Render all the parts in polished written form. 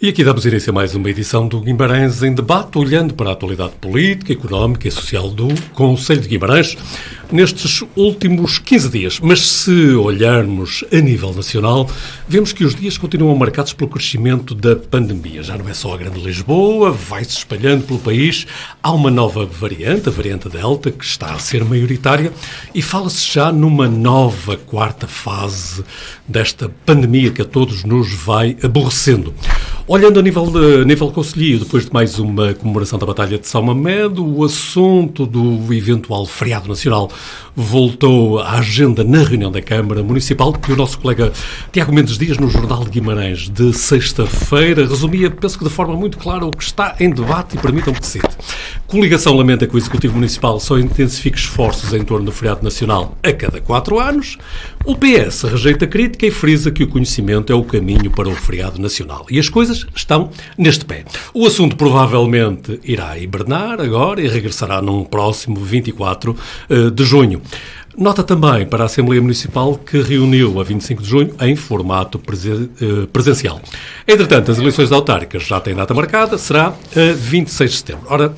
E aqui damos início a mais uma edição do Guimarães em Debate, olhando para a atualidade política, económica e social do Conselho de Guimarães nestes últimos 15 dias. Mas se olharmos a nível nacional, vemos que os dias continuam marcados pelo crescimento da pandemia. Já não é só a Grande Lisboa, vai-se espalhando pelo país. Há uma nova variante, a variante Delta, que está a ser maioritária e fala-se já numa nova quarta fase desta pandemia que a todos nos vai aborrecendo. Olhando a nível concelhio, depois de mais uma comemoração da Batalha de São Mamedo, o assunto do eventual feriado nacional voltou à agenda na reunião da Câmara Municipal, que o nosso colega Tiago Mendes Dias, no Jornal de Guimarães de sexta-feira, resumia, penso que de forma muito clara, o que está em debate e permitam-me que cite. Coligação lamenta que o Executivo Municipal só intensifique esforços em torno do feriado nacional a cada 4 anos. O PS rejeita a crítica e frisa que o conhecimento é o caminho para o feriado nacional. E as coisas estão neste pé. O assunto provavelmente irá hibernar agora e regressará num próximo 24 de junho. Nota também para a Assembleia Municipal que reuniu a 25 de junho em formato presencial. Entretanto, as eleições autárquicas já têm data marcada, será a 26 de setembro. Ora,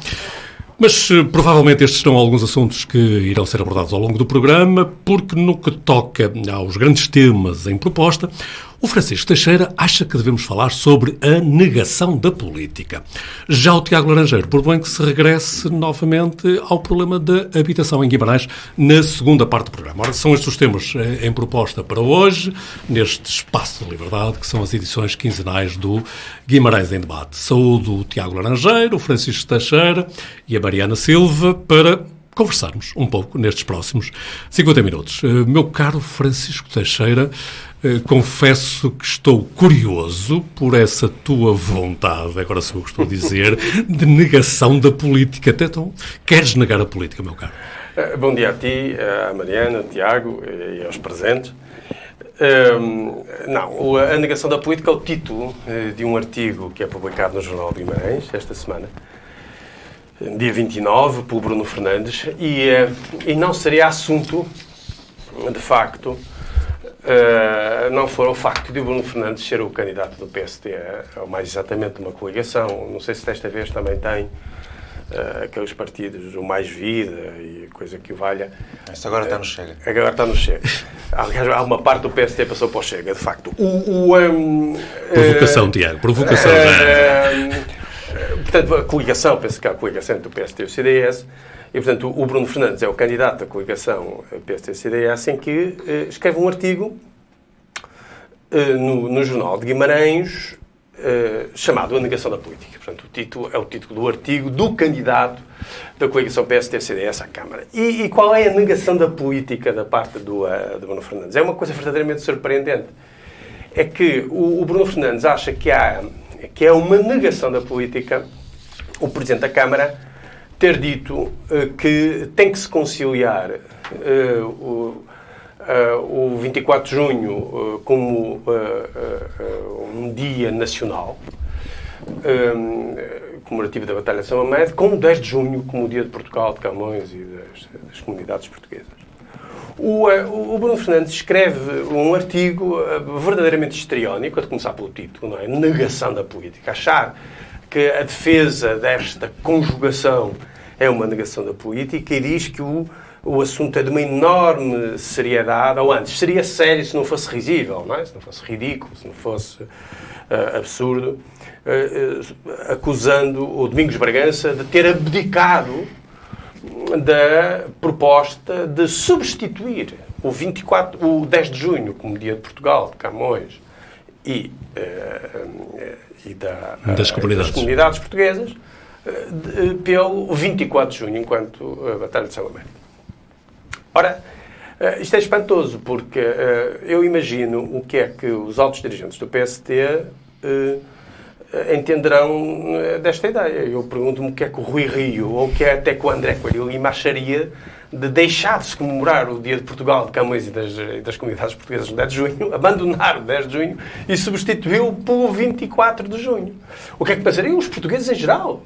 mas provavelmente estes serão alguns assuntos que irão ser abordados ao longo do programa, porque no que toca aos grandes temas em proposta, o Francisco Teixeira acha que devemos falar sobre a negação da política. Já o Tiago Laranjeiro, por bem que se regresse novamente ao problema da habitação em Guimarães na segunda parte do programa. Ora, são estes os temas em proposta para hoje, neste espaço de liberdade, que são as edições quinzenais do Guimarães em Debate. Saúdo o Tiago Laranjeiro, o Francisco Teixeira e a Mariana Silva para conversarmos um pouco nestes próximos 50 minutos. Meu caro Francisco Teixeira, confesso que estou curioso por essa tua vontade, agora se eu estou a dizer, de negação da política. Até então, queres negar a política, meu caro? Bom dia a ti, a Mariana, ao Tiago e aos presentes. Não, a negação da política é o título de um artigo que é publicado no Jornal de Guimarães esta semana, dia 29, pelo Bruno Fernandes, e não seria assunto, de facto, não for o facto de o Bruno Fernandes ser o candidato do PST, ou mais exatamente uma coligação. Não sei se desta vez também tem aqueles partidos, o Mais Vida e coisa que o valha. Isso agora está no Chega. Agora está no Chega. Aliás, há uma parte do PST que passou para o Chega, de facto. Provocação, Tiago, provocação. Portanto, a coligação, penso que há a coligação entre o PST e o CDS, e, portanto, o Bruno Fernandes é o candidato da coligação PST-CDS, em que escreve um artigo no Jornal de Guimarães chamado A Negação da Política. Portanto, o título é o título do artigo do candidato da coligação PST-CDS à Câmara. E qual é a negação da política da parte do Bruno Fernandes? É uma coisa verdadeiramente surpreendente. É que o Bruno Fernandes acha que é uma negação da política o Presidente da Câmara ter dito que tem que se conciliar o 24 de junho como um dia nacional comemorativo da Batalha de São Mamedo com o 10 de junho como o dia de Portugal, de Camões e das comunidades portuguesas. O Bruno Fernandes escreve um artigo verdadeiramente histriónico, a começar pelo título, não é? Negação da política. Achar que a defesa desta conjugação é uma negação da política e diz que o assunto é de uma enorme seriedade, ou antes, seria sério se não fosse risível, não é? Se não fosse ridículo, se não fosse absurdo, acusando o Domingos Bragança de ter abdicado da proposta de substituir o 10 de junho como dia de Portugal, de Camões e das comunidades portuguesas pelo 24 de junho, enquanto a Batalha de São Mamedo. Ora, isto é espantoso, porque eu imagino o que é que os altos dirigentes do PST entenderão desta ideia. Eu pergunto-me o que é que o Rui Rio, ou o que é até que o André Coelho Lima acharia de deixar de se comemorar o Dia de Portugal, de Camões e das comunidades portuguesas no 10 de junho, abandonar o 10 de junho e substituí-lo pelo 24 de junho. O que é que pensariam os portugueses em geral?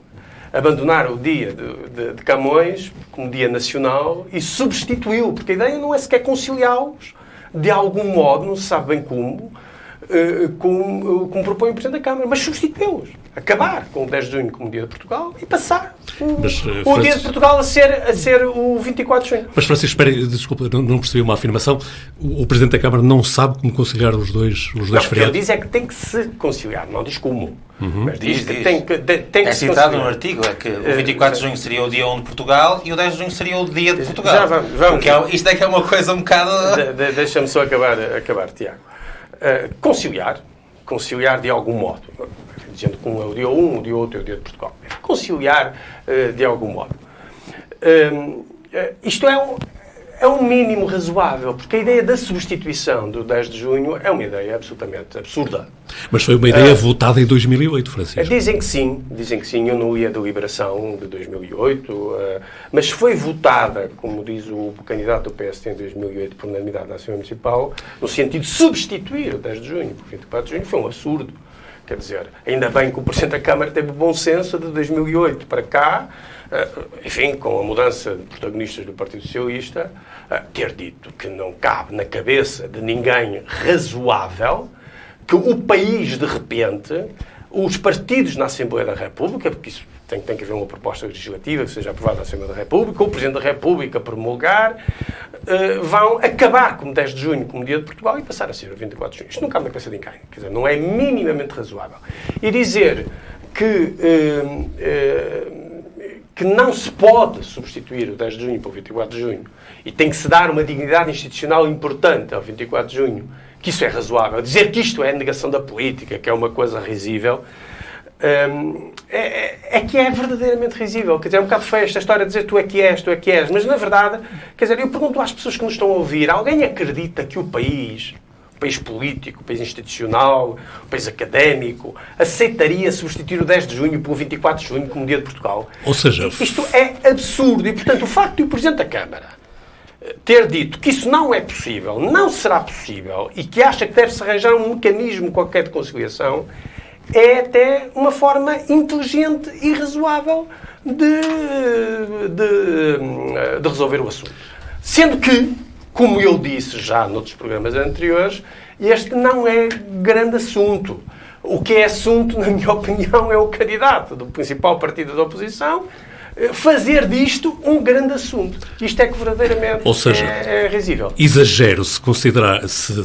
Abandonar o dia de Camões como dia nacional e substituí-lo, porque a ideia não é sequer conciliá-los de algum modo, não se sabe bem como, como propõe o Presidente da Câmara, mas substituí-los. Acabar com o 10 de junho como dia de Portugal e passar o dia de Portugal a ser o 24 de junho. Mas, Francisco, espera, desculpa, não percebi uma afirmação. O Presidente da Câmara não sabe como conciliar os dois feriados? Ele diz é que tem que se conciliar, não diz como. Mas diz que tem que é se citado conciliar. no artigo, é que o 24 de junho seria o dia 1 de Portugal e o 10 de junho seria o dia de Portugal. Já vamos. Porque isto é que é uma coisa um bocado... Deixa-me só acabar, Tiago. Conciliar de algum modo. Dizendo que um é o dia 1, o dia outro é o dia de Portugal. Conciliar de algum modo. Isto é um mínimo razoável, porque a ideia da substituição do 10 de junho é uma ideia absolutamente absurda. Mas foi uma ideia votada em 2008, Francisco. Dizem que sim, eu não li a deliberação de 2008, mas foi votada, como diz o candidato do PSD em 2008, por unanimidade na Assembleia Municipal, no sentido de substituir o 10 de junho, porque 24 de junho foi um absurdo. Quer dizer, ainda bem que o Presidente da Câmara teve o bom senso de 2008 para cá, enfim, com a mudança de protagonistas do Partido Socialista, ter dito que não cabe na cabeça de ninguém razoável que o país, de repente, os partidos na Assembleia da República, porque isso tem que haver uma proposta legislativa que seja aprovada na Assembleia da República, ou o Presidente da República promulgar, vão acabar com o 10 de junho como dia de Portugal e passar a ser o 24 de junho. Isto não cabe na cabeça de ninguém. Quer dizer, não é minimamente razoável. E dizer que não se pode substituir o 10 de junho para o 24 de junho e tem que se dar uma dignidade institucional importante ao 24 de junho, que isso é razoável. Dizer que isto é negação da política, que é uma coisa risível, é que é verdadeiramente risível. Quer dizer, é um bocado feio esta história de dizer tu é que és, mas na verdade, quer dizer, eu pergunto às pessoas que nos estão a ouvir, alguém acredita que o país político, o país institucional, o país académico, aceitaria substituir o 10 de junho pelo 24 de junho como dia de Portugal? Ou seja, isto é absurdo e, portanto, o facto de o Presidente da Câmara ter dito que isso não é possível, não será possível e que acha que deve-se arranjar um mecanismo qualquer de conciliação é até uma forma inteligente e razoável de resolver o assunto. Sendo que, como eu disse já noutros programas anteriores, este não é grande assunto. O que é assunto, na minha opinião, é o candidato do principal partido da oposição fazer disto um grande assunto. Isto é que verdadeiramente é risível. Exagero se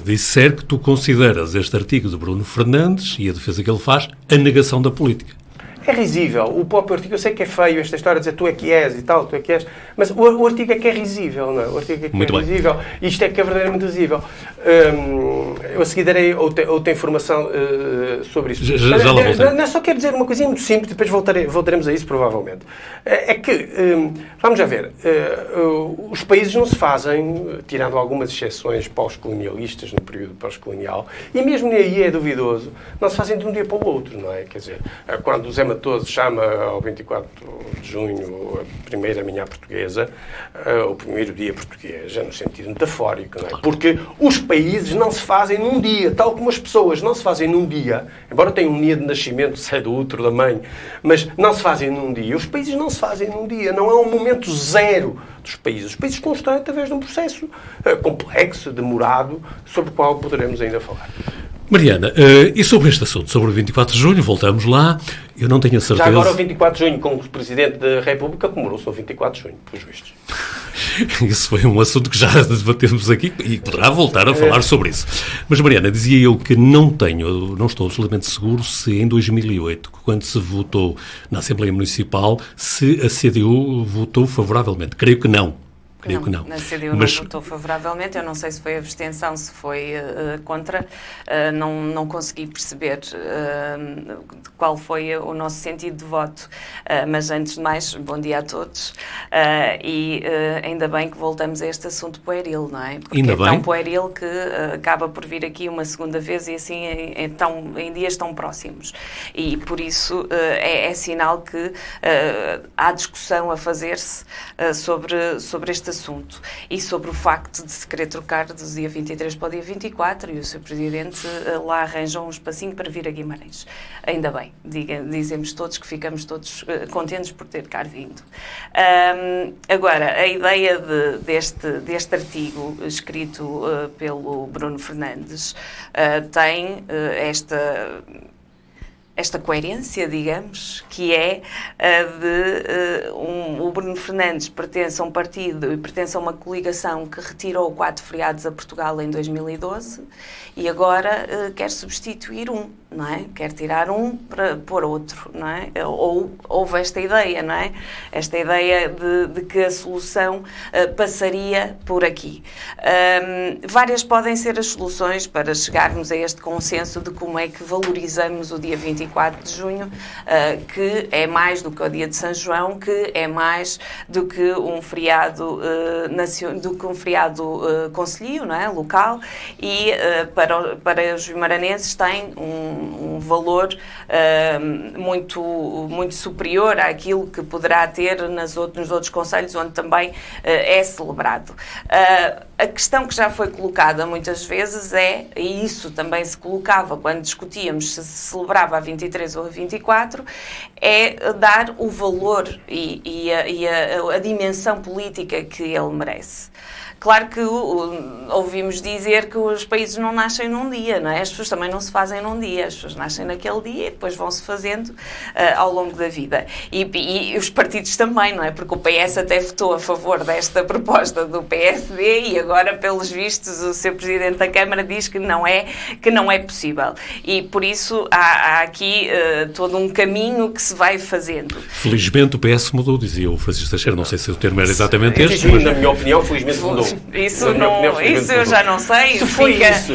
disser que tu consideras este artigo de Bruno Fernandes e a defesa que ele faz a negação da política. É risível. O próprio artigo, eu sei que é feio esta história de dizer tu é que és e tal, tu é que és, mas o artigo é que é risível, não é? O artigo é que Muito é risível. Isto é que é verdadeiramente risível. Eu a seguir darei outra informação sobre isso. Já lá voltei. Não, só quero dizer uma coisinha muito simples, depois voltaremos a isso provavelmente. É que, vamos já ver, os países não se fazem, tirando algumas exceções pós-colonialistas no período pós-colonial, e mesmo aí é duvidoso, não se fazem de um dia para o outro, não é? Quer dizer, quando o Zé Matoso chama ao 24 de junho a primeira manhã portuguesa, o primeiro dia português, é no sentido metafórico, não é? Porque os países não se fazem num dia, tal como as pessoas não se fazem num dia, embora tenham um dia de nascimento, sai do útero da mãe, mas não se fazem num dia. Os países não se fazem num dia, não é um momento zero dos países. Os países constroem através de um processo complexo, demorado, sobre o qual poderemos ainda falar. Mariana, e sobre este assunto, sobre o 24 de junho, voltamos lá, eu não tenho a certeza... Já agora o 24 de junho, com o Presidente da República, comemorou-se o 24 de junho, pelos vistos. Isso foi um assunto que já debatemos aqui e poderá voltar a falar sobre isso. Mas, Mariana, dizia eu que não estou absolutamente seguro se em 2008, quando se votou na Assembleia Municipal, se a CDU votou favoravelmente. Creio que não. Creio que não. A CDU não votou favoravelmente, eu não sei se foi abstenção, se foi contra, não consegui perceber qual foi o nosso sentido de voto, mas antes de mais, bom dia a todos, e ainda bem que voltamos a este assunto pueril, não é? Porque ainda é bem. Tão pueril que acaba por vir aqui uma segunda vez e assim em dias tão próximos. E por isso é sinal que há discussão a fazer-se sobre este assunto e sobre o facto de se querer trocar do dia 23 para o dia 24 e o Sr. Presidente lá arranja um espacinho para vir a Guimarães. Ainda bem, dizemos todos que ficamos todos contentes por ter cá vindo. Agora, a ideia deste artigo escrito pelo Bruno Fernandes tem esta coerência, digamos, que é o Bruno Fernandes pertence a um partido e pertence a uma coligação que retirou 4 feriados a Portugal em 2012 e agora quer substituir um, não é? Quer tirar um para pôr outro, não é? Ou houve esta ideia, não é? Esta ideia de que a solução passaria por aqui. Várias podem ser as soluções para chegarmos a este consenso de como é que valorizamos o dia 24 de junho, que é mais do que o dia de São João, que é mais do que um feriado concelhio, não é? Local, e para os vimaranenses tem um valor muito superior àquilo que poderá ter nos outros concelhos onde também é celebrado. A questão que já foi colocada muitas vezes e isso também se colocava quando discutíamos se celebrava a 23 ou a 24, é dar o valor e a dimensão política que ele merece. Claro que ouvimos dizer que os países não nascem num dia, não é? As pessoas também não se fazem num dia, as pessoas nascem naquele dia e depois vão-se fazendo ao longo da vida. E os partidos também, não é? Porque o PS até votou a favor desta proposta do PSD e agora, pelos vistos, o seu Presidente da Câmara diz que não é possível. E por isso há aqui todo um caminho que se vai fazendo. Felizmente o PS mudou, dizia o Francisco Teixeira, não sei se o termo era exatamente este. Mas... Na minha opinião, felizmente mudou. Isso eu já não sei. Se foi isso.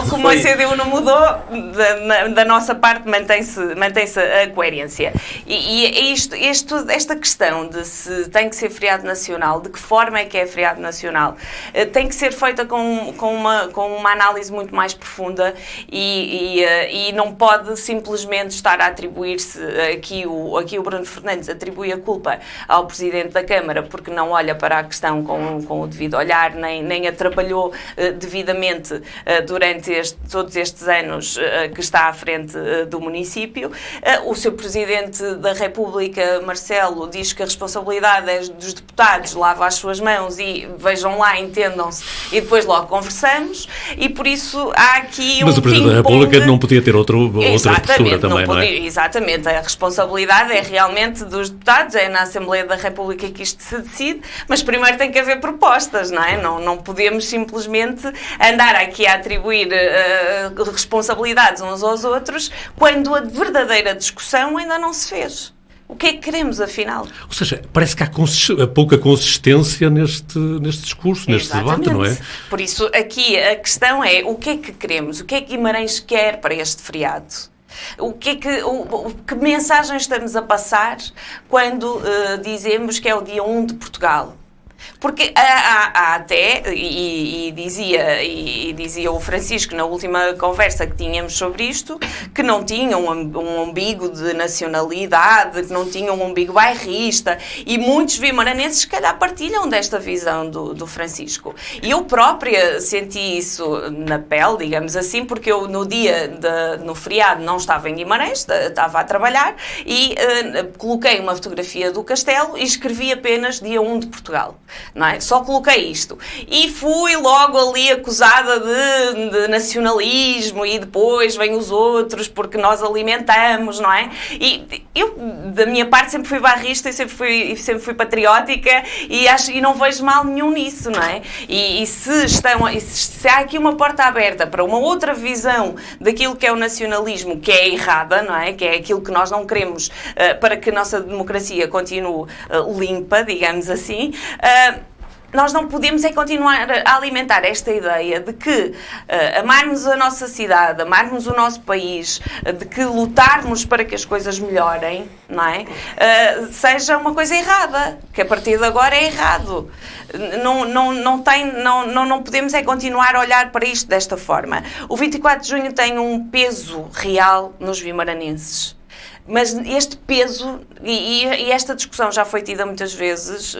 Como a CDU não mudou, da nossa parte mantém-se a coerência. E esta questão de se tem que ser feriado nacional, de que forma é que é feriado nacional, tem que ser feita com uma análise muito mais profunda e não pode simplesmente estar a atribuir-se, aqui o Bruno Fernandes atribui a culpa ao Presidente da Câmara porque não olha para a questão com o devido olhar, nem a trabalhou devidamente durante todos estes anos que está à frente do município. O seu Presidente da República, Marcelo, diz que a responsabilidade é dos deputados, lava as suas mãos e vejam lá, entendam-se, e depois logo conversamos, e por isso há aqui Mas o Presidente da República não podia ter outra postura também, não é? Exatamente, a responsabilidade é realmente dos deputados, é na Assembleia da República que isto se decide, mas primeiro tem que haver propostas, não é? Não podemos simplesmente andar aqui a atribuir responsabilidades uns aos outros quando a verdadeira discussão ainda não se fez. O que é que queremos, afinal? Ou seja, parece que há pouca consistência neste discurso, neste debate, não é? Por isso, aqui a questão é o que é que queremos? O que é que Guimarães quer para este feriado? Que mensagem estamos a passar quando dizemos que é o dia 1 de Portugal? Porque há até, e dizia o Francisco na última conversa que tínhamos sobre isto, que não tinha um umbigo de nacionalidade, que não tinha um umbigo bairrista, e muitos vimaranenses, se calhar, partilham desta visão do Francisco. E eu própria senti isso na pele, digamos assim, porque eu no feriado não estava em Guimarães, estava a trabalhar, e coloquei uma fotografia do castelo e escrevi apenas dia 1 de Portugal. Não é? Só coloquei isto e fui logo ali acusada de nacionalismo e depois vêm os outros porque nós alimentamos, não é? E eu, da minha parte, sempre fui barrista e sempre fui patriótica e não vejo mal nenhum nisso, não é? E se há aqui uma porta aberta para uma outra visão daquilo que é o nacionalismo, que é errada, não é? Que é aquilo que nós não queremos para que a nossa democracia continue limpa, digamos assim, nós não podemos continuar a alimentar esta ideia de que amarmos a nossa cidade, amarmos o nosso país, de que lutarmos para que as coisas melhorem, não é? Seja uma coisa errada, que a partir de agora é errado. Não podemos continuar a olhar para isto desta forma. O 24 de junho tem um peso real nos vimaranenses. Mas este peso, e esta discussão já foi tida muitas vezes,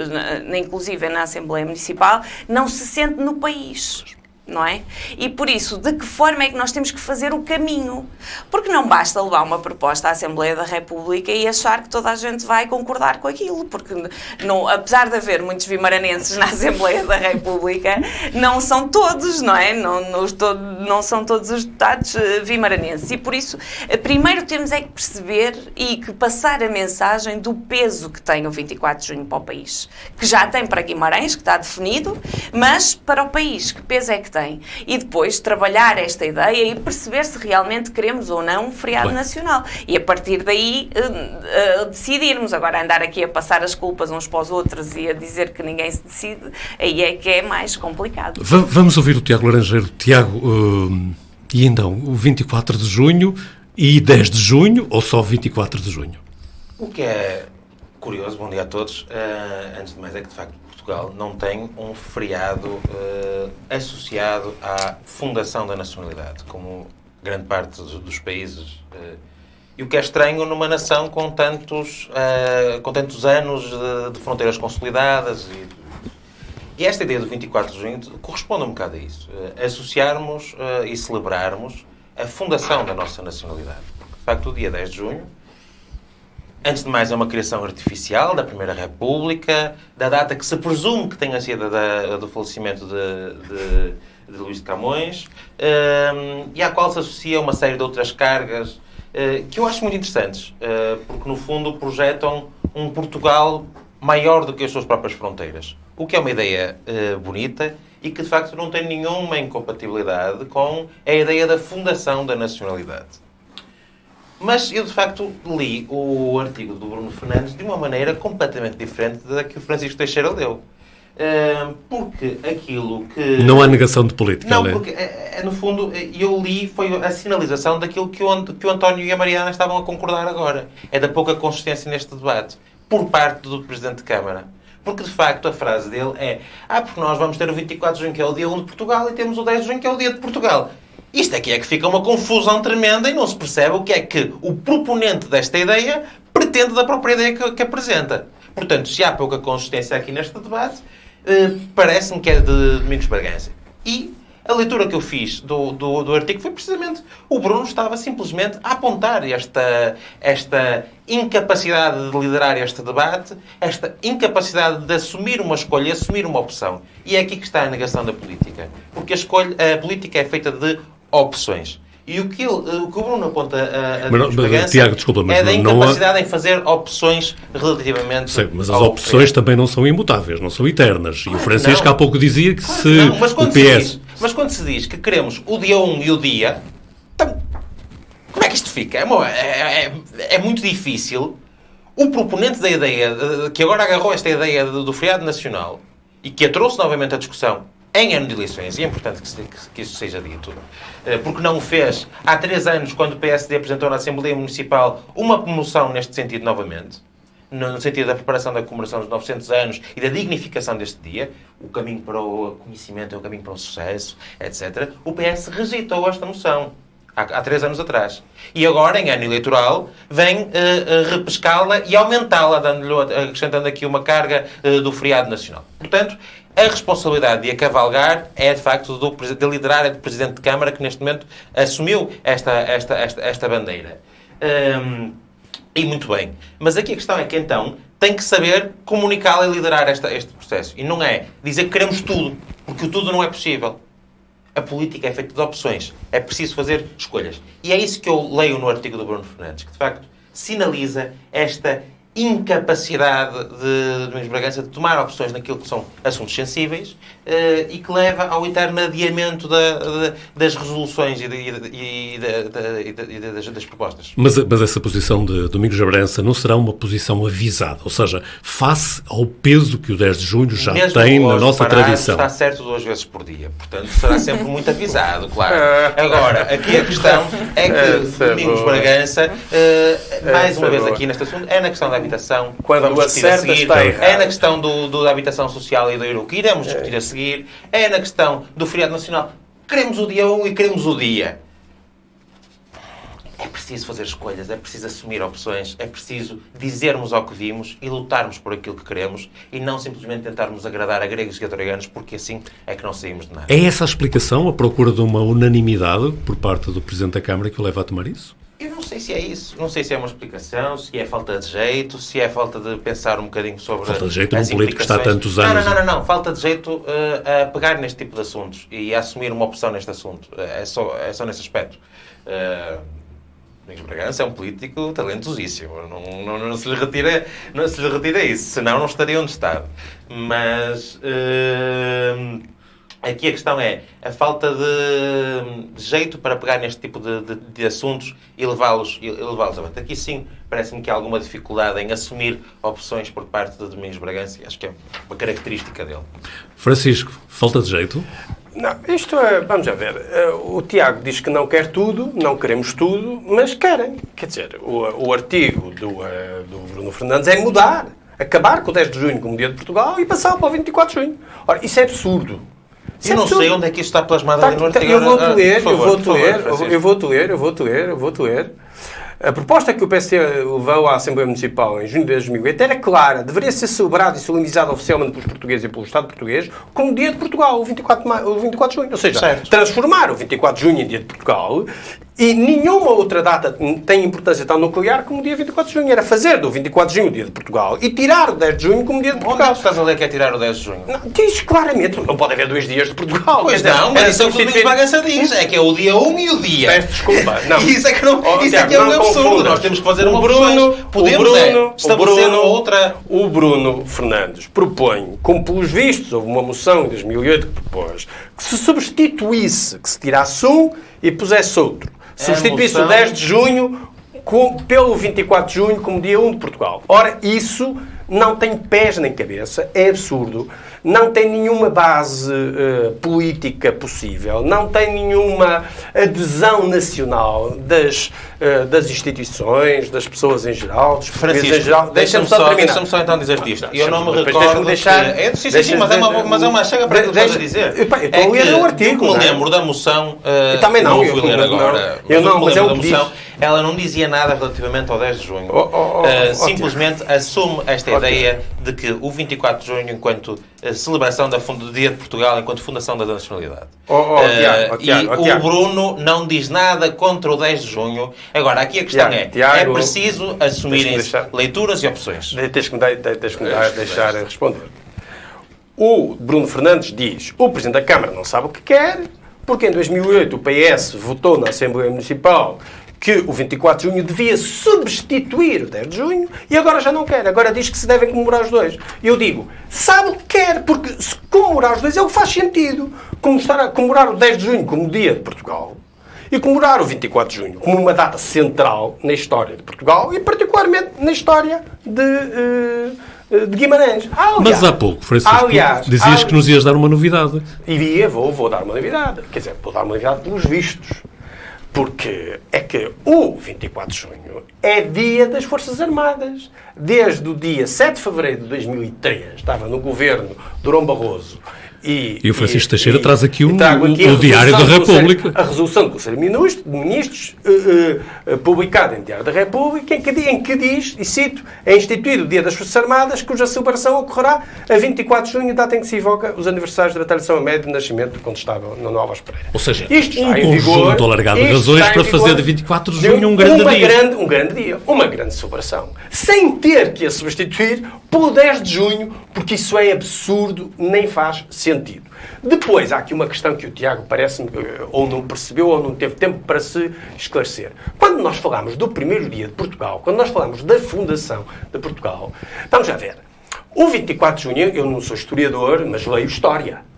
inclusive na Assembleia Municipal, não se sente no país. Não é? E por isso, de que forma é que nós temos que fazer o caminho? Porque não basta levar uma proposta à Assembleia da República e achar que toda a gente vai concordar com aquilo, porque não, apesar de haver muitos vimaranenses na Assembleia da República, não são todos, não é? Não são todos os deputados vimaranenses. E por isso, primeiro temos é que perceber e que passar a mensagem do peso que tem o 24 de junho para o país. Que já tem para Guimarães, que está definido, mas para o país, que peso é que tem? E depois trabalhar esta ideia e perceber se realmente queremos ou não um feriado nacional. E a partir daí decidirmos. Agora andar aqui a passar as culpas uns para os outros e a dizer que ninguém se decide, aí é que é mais complicado. Vamos ouvir o Tiago Laranjeiro. Tiago, e então, o 24 de junho e 10 de junho ou só 24 de junho? O que é curioso, bom dia a todos, antes de mais é que de facto Portugal não tem um feriado associado à fundação da nacionalidade, como grande parte dos países. E o que é estranho numa nação com tantos anos de fronteiras consolidadas. E esta ideia do 24 de junho corresponde um bocado a isso. Associarmos e celebrarmos a fundação da nossa nacionalidade. Porque, de facto, o dia 10 de junho, antes de mais, é uma criação artificial da Primeira República, da data que se presume que tenha sido do falecimento de Luís de Camões, e à qual se associa uma série de outras cargas que eu acho muito interessantes, porque, no fundo, projetam um Portugal maior do que as suas próprias fronteiras. O que é uma ideia bonita e que, de facto, não tem nenhuma incompatibilidade com a ideia da fundação da nacionalidade. Mas eu, de facto, li o artigo do Bruno Fernandes de uma maneira completamente diferente da que o Francisco Teixeira leu. Porque aquilo que... Não há negação de política. Não, porque, no fundo, eu li foi a sinalização daquilo que o António e a Mariana estavam a concordar agora. É da pouca consistência neste debate, por parte do Presidente de Câmara. Porque, de facto, a frase dele é porque nós vamos ter o 24 de junho, que é o dia 1 de Portugal, e temos o 10 de junho, que é o dia de Portugal. Isto aqui é que fica uma confusão tremenda e não se percebe o que é que o proponente desta ideia pretende da própria ideia que apresenta. Portanto, se há pouca consistência aqui neste debate, parece-me que é de Domingos Bragança. E a leitura que eu fiz do artigo foi precisamente o Bruno estava simplesmente a apontar esta incapacidade de liderar este debate, esta incapacidade de assumir uma escolha, assumir uma opção. E é aqui que está a negação da política. Porque a política é feita de opções. E o que o Bruno aponta Tiago, desculpa, mas é da incapacidade em fazer opções relativamente... Sei, mas as opções também não são imutáveis, não são eternas. E o Francisco há pouco dizia que se o PS... Mas quando se diz que queremos o dia 1 e o dia... Então, como é que isto fica? É muito difícil. O proponente da ideia, que agora agarrou esta ideia do feriado nacional e que a trouxe novamente à discussão em ano de eleições, e é importante que isso seja dito, porque não o fez há 3 anos, quando o PSD apresentou na Assembleia Municipal uma moção neste sentido novamente, no sentido da preparação da comemoração dos 900 anos e da dignificação deste dia, o caminho para o conhecimento é o caminho para o sucesso, etc. O PS rejeitou esta moção há 3 anos atrás. E agora, em ano eleitoral, vem repescá-la e aumentá-la, acrescentando aqui uma carga do feriado nacional. Portanto, a responsabilidade de a cavalgar é, de facto, de liderar, é do Presidente de Câmara, que neste momento assumiu esta bandeira. E muito bem. Mas aqui a questão é que, então, tem que saber comunicá-la e liderar este processo. E não é dizer que queremos tudo, porque o tudo não é possível. A política é feita de opções. É preciso fazer escolhas. E é isso que eu leio no artigo do Bruno Fernandes, que, de facto, sinaliza esta incapacidade de Domingos Bragança de tomar opções naquilo que são assuntos sensíveis e que leva ao eterno adiamento das resoluções e das propostas. Mas essa posição de Domingos Bragança não será uma posição avisada, ou seja, face ao peso que o 10 de junho já mesmo tem na nossa tradição. Está certo 2 vezes por dia, portanto será sempre muito avisado, claro. Agora, aqui a questão é que Domingos Bragança, mais uma vez aqui neste assunto, é na questão da habitação, quando vamos discutir a seguir, está errado. é na questão da habitação social e do euro que iremos discutir a seguir, é na questão do feriado nacional. Queremos o dia 1 e queremos o dia. É preciso preciso fazer escolhas, é preciso assumir opções, é preciso dizermos ao que vimos e lutarmos por aquilo que queremos e não simplesmente tentarmos agradar a gregos e a troianos, porque assim é que não saímos de nada. É essa a explicação, a procura de uma unanimidade por parte do Presidente da Câmara que o leva a tomar isso? Eu não sei se é isso. Não sei se é uma explicação, se é falta de jeito, se é falta de pensar um bocadinho sobre Falta de jeito as num político que está há implicações. tantos anos. Não. Falta de jeito a pegar neste tipo de assuntos e a assumir uma opção neste assunto. É só nesse aspecto. Domingos Bragança é um político talentosíssimo. Não se lhe retira isso. Senão não estaria onde está. Mas... aqui a questão é a falta de jeito para pegar neste tipo de assuntos e levá-los avante. Aqui sim, parece-me que há alguma dificuldade em assumir opções por parte de Domingos Bragança e acho que é uma característica dele. Francisco, falta de jeito? Não, isto é... Vamos já ver. O Tiago diz que não quer tudo, não queremos tudo, mas querem. Quer dizer, o artigo do Bruno Fernandes é mudar. Acabar com o 10 de junho como dia de Portugal e passar para o 24 de junho. Ora, isso é absurdo. Eu não sei onde é que isto está plasmado ali no artigo. Eu vou-te ler. A proposta que o PSD levou à Assembleia Municipal em junho de 2008 era clara. Deveria ser celebrado e solenizado oficialmente pelos portugueses e pelo Estado português como dia de Portugal, o 24 de junho. Ou seja, certo. Transformar o 24 de junho em dia de Portugal e nenhuma outra data tem importância tão nuclear como o dia 24 de junho. Era fazer do 24 de junho o dia de Portugal e tirar o 10 de junho como dia de Portugal. Onde é que estás a ler que é tirar o 10 de junho? Não, diz claramente, não pode haver 2 dias de Portugal. Pois não, mas isso é o que o Domingos Bragança diz. É que é o dia 1 e o dia. Peço desculpa. Não. Isso é que não, isso é que é um absurdo. Nós temos que fazer uma opção. Podemos estabelecer outra... O Bruno Fernandes propõe, como pelos vistos, houve uma moção em 2008 que propôs, que se substituísse, que se tirasse um e pusesse outro. Substituísse o 10 de junho pelo 24 de junho como dia 1 de Portugal. Ora, isso não tem pés nem cabeça, é absurdo, não tem nenhuma base política possível, não tem nenhuma adesão nacional das instituições, das pessoas em geral, dos portugueses em geral. Deixa-me só então dizer-te isto. Eu não me recordo... Sim, mas é uma chega para aquilo que estás a dizer. Eu estou a ler o artigo. Eu me lembro da moção... Também não. Não fui ler agora. Eu não, mas é o que diz. Ela não dizia nada relativamente ao 10 de junho. Simplesmente assume esta ideia de que o 24 de junho, enquanto celebração do Dia de Portugal, enquanto fundação da nacionalidade. O Bruno não diz nada contra o 10 de junho. Agora, aqui a questão é preciso assumirem-se leituras e opções. Tens que me deixar responder. O Bruno Fernandes diz: o Presidente da Câmara não sabe o que quer, porque em 2008 o PS votou na Assembleia Municipal que o 24 de junho devia substituir o 10 de junho e agora já não quer. Agora diz que se devem comemorar os dois. Eu digo, sabe o que quer, porque se comemorar os dois é o que faz sentido. Comemorar o 10 de junho como dia de Portugal e comemorar o 24 de junho como uma data central na história de Portugal e particularmente na história de Guimarães. Mas há pouco, Francisco, dizias que nos ias dar uma novidade. Vou dar uma novidade. Quer dizer, vou dar uma novidade pelos vistos. Porque é que o 24 de junho é dia das Forças Armadas. Desde o dia 7 de fevereiro de 2003, estava no governo Durão Barroso. E o Francisco Teixeira traz aqui o Diário da República. A resolução do Conselho de Ministros, publicada em Diário da República, em que diz, e cito, é instituído o Dia das Forças Armadas, cuja celebração ocorrerá a 24 de junho, data em que se evoca os aniversários da Batalha de São Amédio de nascimento do Condestável Nuno Álvares Pereira. Ou seja, conjunto alargado de razões para fazer de 24 de junho um grande dia. Um grande dia, uma grande celebração. Sem ter que a substituir pelo 10 de junho, porque isso é absurdo, nem faz sentido. Depois, há aqui uma questão que o Tiago parece-me ou não percebeu ou não teve tempo para se esclarecer. Quando nós falamos do primeiro dia de Portugal, quando nós falamos da fundação de Portugal, vamos já ver. O 24 de junho, eu não sou historiador, mas leio história.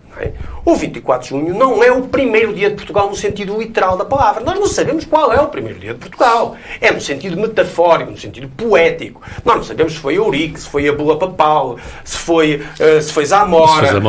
O 24 de junho não é o primeiro dia de Portugal no sentido literal da palavra. Nós não sabemos qual é o primeiro dia de Portugal. É no sentido metafórico, no sentido poético. Nós não sabemos se foi Eurico, se foi a Bula Papal, se foi Zamora.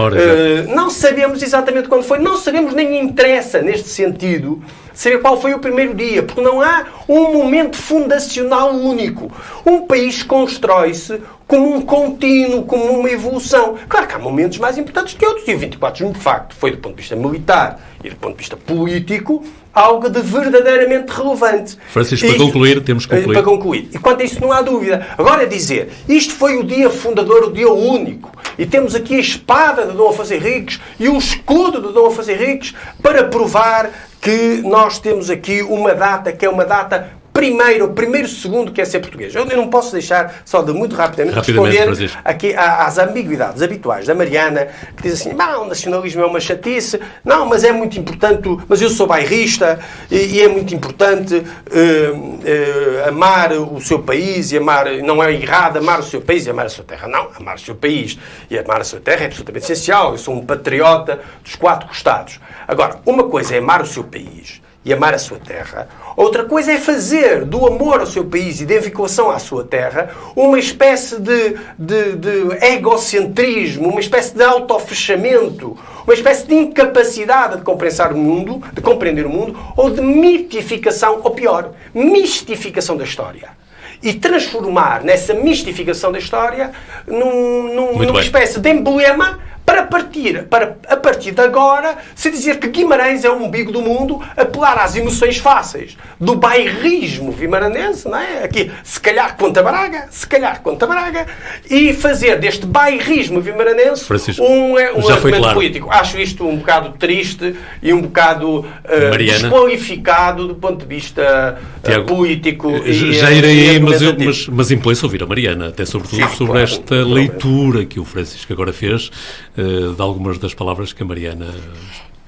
Não sabemos exatamente quando foi. Não sabemos, nem interessa neste sentido saber qual foi o primeiro dia, porque não há um momento fundacional único. Um país constrói-se como um contínuo, como uma evolução. Claro que há momentos mais importantes que outros, e o 24 de junho, de facto, foi do ponto de vista militar e do ponto de vista político, algo de verdadeiramente relevante. Francisco, para concluir, temos que concluir. Para concluir. E quanto a isso não há dúvida. Agora é dizer, isto foi o dia fundador, o dia único, e temos aqui a espada de Dom Afonso Henriques e o escudo de Dom Afonso Henriques para provar que nós temos aqui uma data que é uma data primeiro segundo que é ser português. Eu não posso deixar só de muito rapidamente responder aqui às ambiguidades habituais da Mariana, que diz assim, o nacionalismo é uma chatice, não, mas é muito importante, mas eu sou bairrista e é muito importante amar o seu país e amar, não é errado amar o seu país e amar a sua terra. Não, amar o seu país e amar a sua terra é absolutamente essencial. Eu sou um patriota dos 4 costados. Agora, uma coisa é amar o seu país e amar a sua terra. Outra coisa é fazer do amor ao seu país e da vinculação à sua terra uma espécie de egocentrismo, uma espécie de autofechamento, uma espécie de incapacidade de compreender o mundo, ou de mitificação, ou pior, mistificação da história. E transformar nessa mistificação da história numa espécie de emblema para a partir de agora, se dizer que Guimarães é o umbigo do mundo, apelar às emoções fáceis do bairrismo vimaranense, não é? Aqui, se calhar Conta Braga, e fazer deste bairrismo vimaranense um argumento político. Acho isto um bocado triste e um bocado desqualificado do ponto de vista político. Já irei aí, mas impõe-se ouvir a Mariana, até sobretudo sobre esta leitura que o Francisco agora fez de algumas das palavras que a Mariana...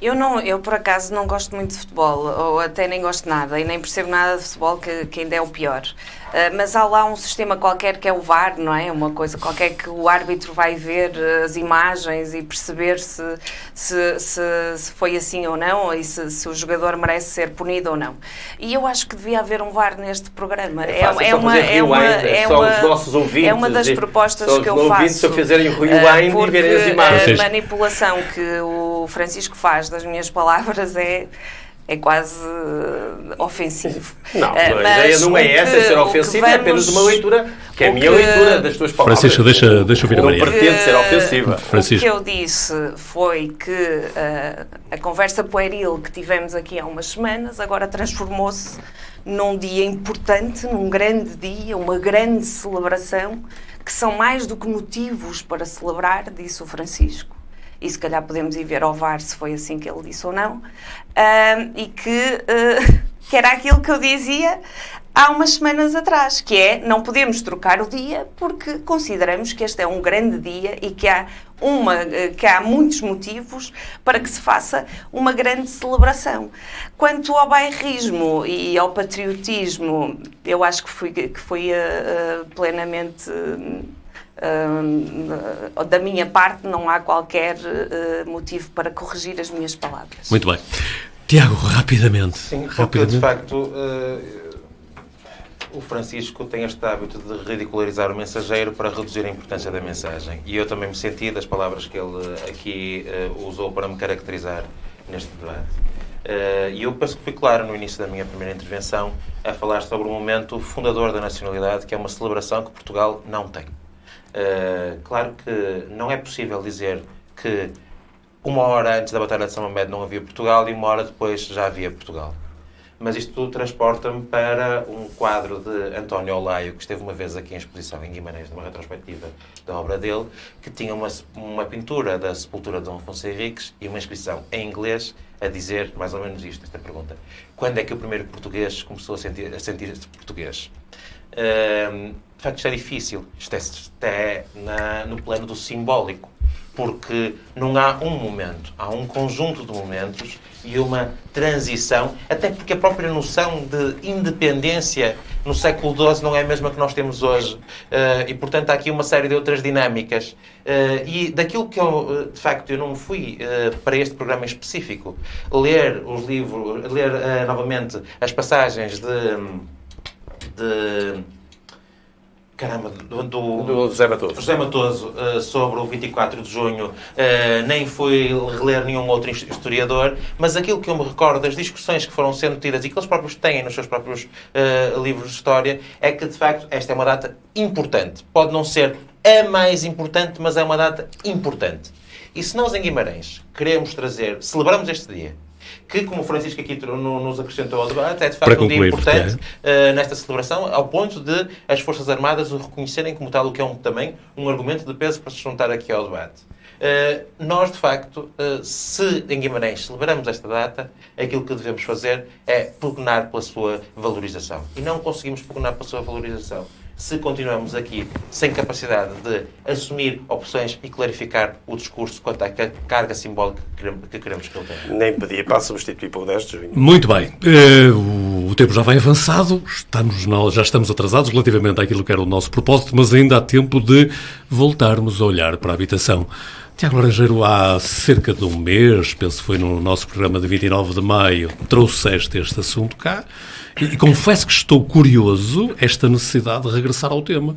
Eu, por acaso, não gosto muito de futebol, ou até nem gosto nada, e nem percebo nada de futebol, que ainda é o pior. Mas há lá um sistema qualquer que é o VAR, não é? Uma coisa qualquer que o árbitro vai ver as imagens e perceber se foi assim ou não, e se o jogador merece ser punido ou não. E eu acho que devia haver um VAR neste programa. É uma das propostas que eu faço. Se eu fizerem rewind e verem as imagens. A manipulação que o Francisco faz das minhas palavras é quase ofensivo. Não, a ideia não é essa, ser ofensivo, é apenas uma leitura, que é a minha leitura das tuas palavras. Francisco, deixa ouvir a Mariana. Não pretende ser ofensiva. O que eu disse foi que a conversa pueril que tivemos aqui há umas semanas agora transformou-se num dia importante, num grande dia, uma grande celebração, que são mais do que motivos para celebrar, disse o Francisco. E se calhar podemos ir ver ao VAR se foi assim que ele disse ou não, e que era aquilo que eu dizia há umas semanas atrás, que é, não podemos trocar o dia porque consideramos que este é um grande dia e que há muitos motivos para que se faça uma grande celebração. Quanto ao bairrismo e ao patriotismo, eu acho que fui plenamente... da minha parte, não há qualquer motivo para corrigir as minhas palavras. Muito bem. Tiago, rapidamente. Sim, porque de facto o Francisco tem este hábito de ridicularizar o mensageiro para reduzir a importância da mensagem. E eu também me senti das palavras que ele aqui usou para me caracterizar neste debate. E eu penso que fui claro no início da minha primeira intervenção a falar sobre o momento fundador da nacionalidade, que é uma celebração que Portugal não tem. Claro que não é possível dizer que uma hora antes da Batalha de São Mamede não havia Portugal e uma hora depois já havia Portugal. Mas isto tudo transporta-me para um quadro de António Olaio, que esteve uma vez aqui em exposição em Guimarães, numa retrospectiva da obra dele, que tinha uma pintura da sepultura de Dom Afonso Henriques e uma inscrição em inglês a dizer mais ou menos isto, esta pergunta. Quando é que o primeiro português começou a sentir-se português? De facto, isto é difícil. Isto é no plano do simbólico. Porque não há um momento, há um conjunto de momentos e uma transição, até porque a própria noção de independência no século XII não é a mesma que nós temos hoje. E, portanto, há aqui uma série de outras dinâmicas. E daquilo que eu, de facto, eu não fui para este programa em específico, ler os livros, ler novamente as passagens do José Matoso. José Matoso sobre o 24 de junho, nem fui reler nenhum outro historiador, mas aquilo que eu me recordo das discussões que foram sendo tidas e que eles próprios têm nos seus próprios livros de história, é que, de facto, esta é uma data importante. Pode não ser a mais importante, mas é uma data importante. E se nós, em Guimarães, celebramos este dia que, como o Francisco aqui nos acrescentou ao debate, é de facto um dia importante nesta celebração, ao ponto de as Forças Armadas o reconhecerem como tal, o que é também um argumento de peso para se juntar aqui ao debate. Nós, de facto, se em Guimarães celebramos esta data, aquilo que devemos fazer é pugnar pela sua valorização. E não conseguimos pugnar pela sua valorização se continuamos aqui sem capacidade de assumir opções e clarificar o discurso quanto à carga simbólica que queremos que ele tenha. Nem pedia para substituir por 10 de junho. Muito bem. O tempo já vai avançado, já estamos atrasados relativamente àquilo que era o nosso propósito, mas ainda há tempo de voltarmos a olhar para a habitação. Tiago Laranjeiro, há cerca de um mês, penso que foi no nosso programa de 29 de maio, trouxeste este assunto cá e confesso que estou curioso esta necessidade de regressar ao tema.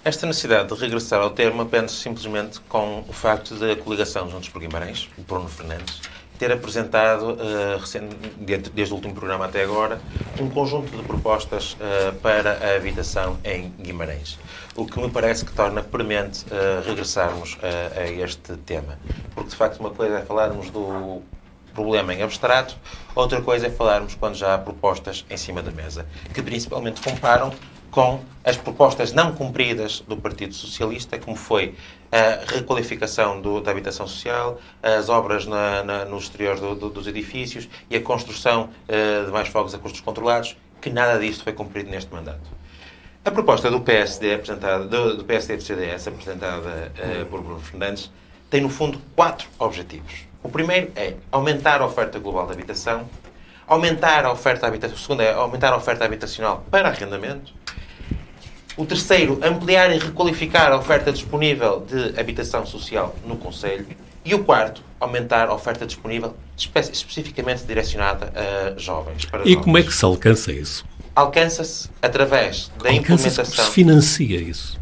Esta necessidade de regressar ao tema pende simplesmente com o facto de a coligação Juntos por Guimarães, o Bruno Fernandes, ter apresentado, desde o último programa até agora, um conjunto de propostas para a habitação em Guimarães. O que me parece que torna premente regressarmos a este tema. Porque, de facto, uma coisa é falarmos do problema em abstrato, outra coisa é falarmos quando já há propostas em cima da mesa, que principalmente comparam com as propostas não cumpridas do Partido Socialista, como foi a requalificação da habitação social, as obras no exterior dos edifícios e a construção de mais fogos a custos controlados, que nada disto foi cumprido neste mandato. A proposta do PSD, do PSD e do CDS, apresentada por Bruno Fernandes, tem, no fundo, 4 objetivos. O primeiro é aumentar a oferta global de habitação, aumentar a oferta habitacional, o segundo é aumentar a oferta habitacional para arrendamento, o terceiro, ampliar e requalificar a oferta disponível de habitação social no concelho, e o quarto, aumentar a oferta disponível especificamente direcionada a jovens. E como é que se alcança isso? Alcança-se através da implementação. Como se financia isso?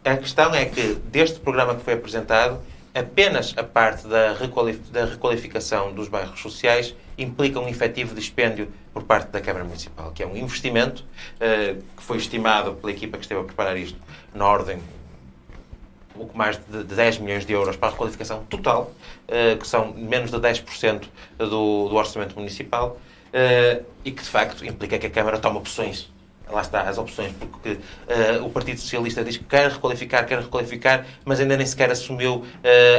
A questão é que, deste programa que foi apresentado, apenas a parte da requalificação dos bairros sociais implica um efetivo dispêndio por parte da Câmara Municipal, que é um investimento que foi estimado pela equipa que esteve a preparar isto na ordem pouco mais de 10 milhões de euros para a requalificação total, que são menos de 10% do orçamento municipal, e que, de facto, implica que a Câmara tome opções. Lá está, as opções, porque o Partido Socialista diz que quer requalificar, mas ainda nem sequer assumiu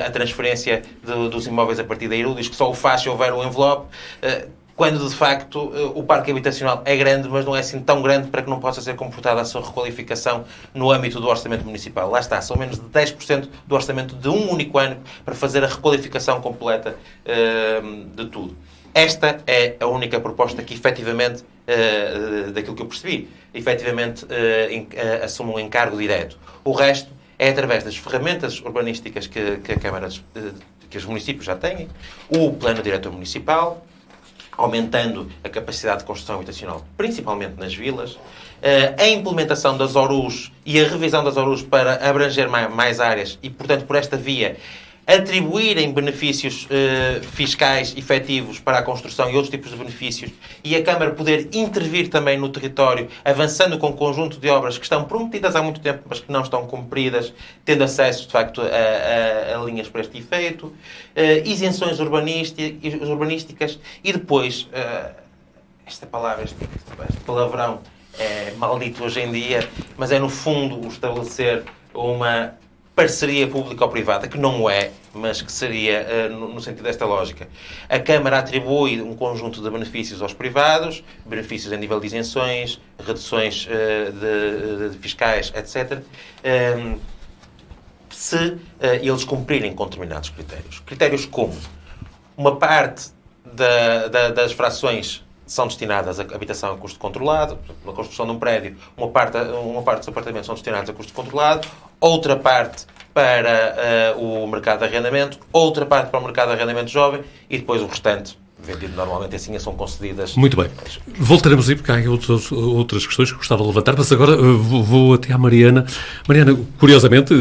a transferência dos imóveis a partir da IRU, diz que só o faz se houver um envelope, quando de facto o parque habitacional é grande, mas não é assim tão grande para que não possa ser comportada a sua requalificação no âmbito do orçamento municipal. Lá está, são menos de 10% do orçamento de um único ano para fazer a requalificação completa de tudo. Esta é a única proposta que, efetivamente, daquilo que eu percebi, efetivamente assume um encargo direto. O resto é através das ferramentas urbanísticas que a Câmara, que os municípios já têm, o plano diretor municipal, aumentando a capacidade de construção habitacional, principalmente nas vilas, a implementação das ORUs e a revisão das ORUs para abranger mais áreas e, portanto, por esta via, atribuírem benefícios fiscais efetivos para a construção e outros tipos de benefícios, e a Câmara poder intervir também no território, avançando com um conjunto de obras que estão prometidas há muito tempo, mas que não estão cumpridas, tendo acesso, de facto, a linhas para este efeito, isenções urbanísticas, e depois, esta palavra, este palavrão é maldito hoje em dia, mas é, no fundo, o estabelecer uma parceria público-privada, que não é, mas que seria no sentido desta lógica. A Câmara atribui um conjunto de benefícios aos privados, benefícios a nível de isenções, reduções de fiscais, etc., se eles cumprirem com determinados critérios. Critérios como uma parte das frações são destinadas à habitação a custo controlado, na construção de um prédio, uma parte dos apartamentos são destinados a custo controlado, outra parte para o mercado de arrendamento, outra parte para o mercado de arrendamento jovem e depois o restante, vendido normalmente assim, são concedidas. Muito bem. Voltaremos aí, porque há outras questões que gostava de levantar, mas agora vou até à Mariana. Mariana, curiosamente,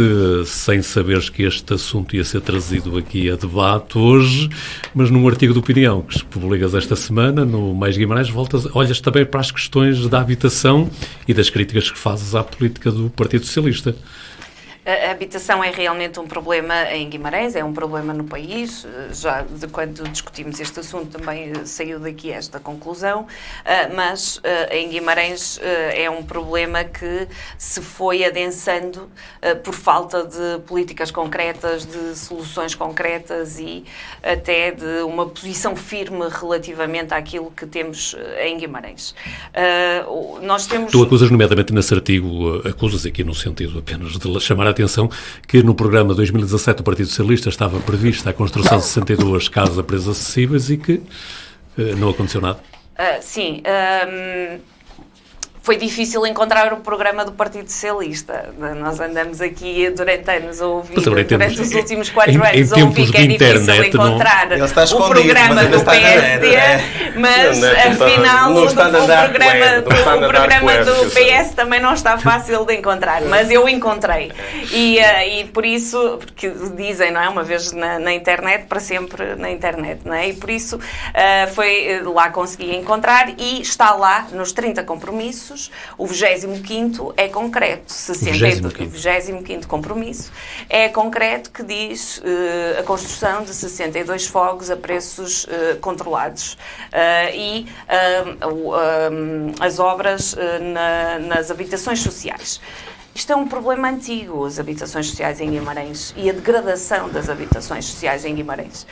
sem saberes que este assunto ia ser trazido aqui a debate hoje, mas num artigo de opinião que publicas esta semana, no Mais Guimarães, olhas também para as questões da habitação e das críticas que fazes à política do Partido Socialista. A habitação é realmente um problema em Guimarães, é um problema no país. Já de quando discutimos este assunto também saiu daqui esta conclusão, mas em Guimarães é um problema que se foi adensando por falta de políticas concretas, de soluções concretas e até de uma posição firme relativamente àquilo que temos em Guimarães. Nós temos... Tu acusas, nomeadamente nesse artigo, acusas aqui no sentido apenas de chamar a atenção que no programa 2017 do Partido Socialista estava prevista a construção de 62 casas a preços acessíveis e que não aconteceu nada. Sim. Foi difícil encontrar o programa do Partido Socialista. Nós andamos aqui durante anos a ouvir, durante os últimos 4 anos, a ouvir que é difícil encontrar o programa do PSD, mas afinal o programa do PS também não está fácil de encontrar, mas eu encontrei. E por isso, porque dizem, não é? Uma vez na internet, para sempre na internet, não é? E por isso foi lá consegui encontrar e está lá nos 30 compromissos. O 25º é concreto, 25º compromisso é concreto, que diz a construção de 62 fogos a preços controlados e as obras nas habitações sociais. Isto é um problema antigo, as habitações sociais em Guimarães e a degradação das habitações sociais em Guimarães,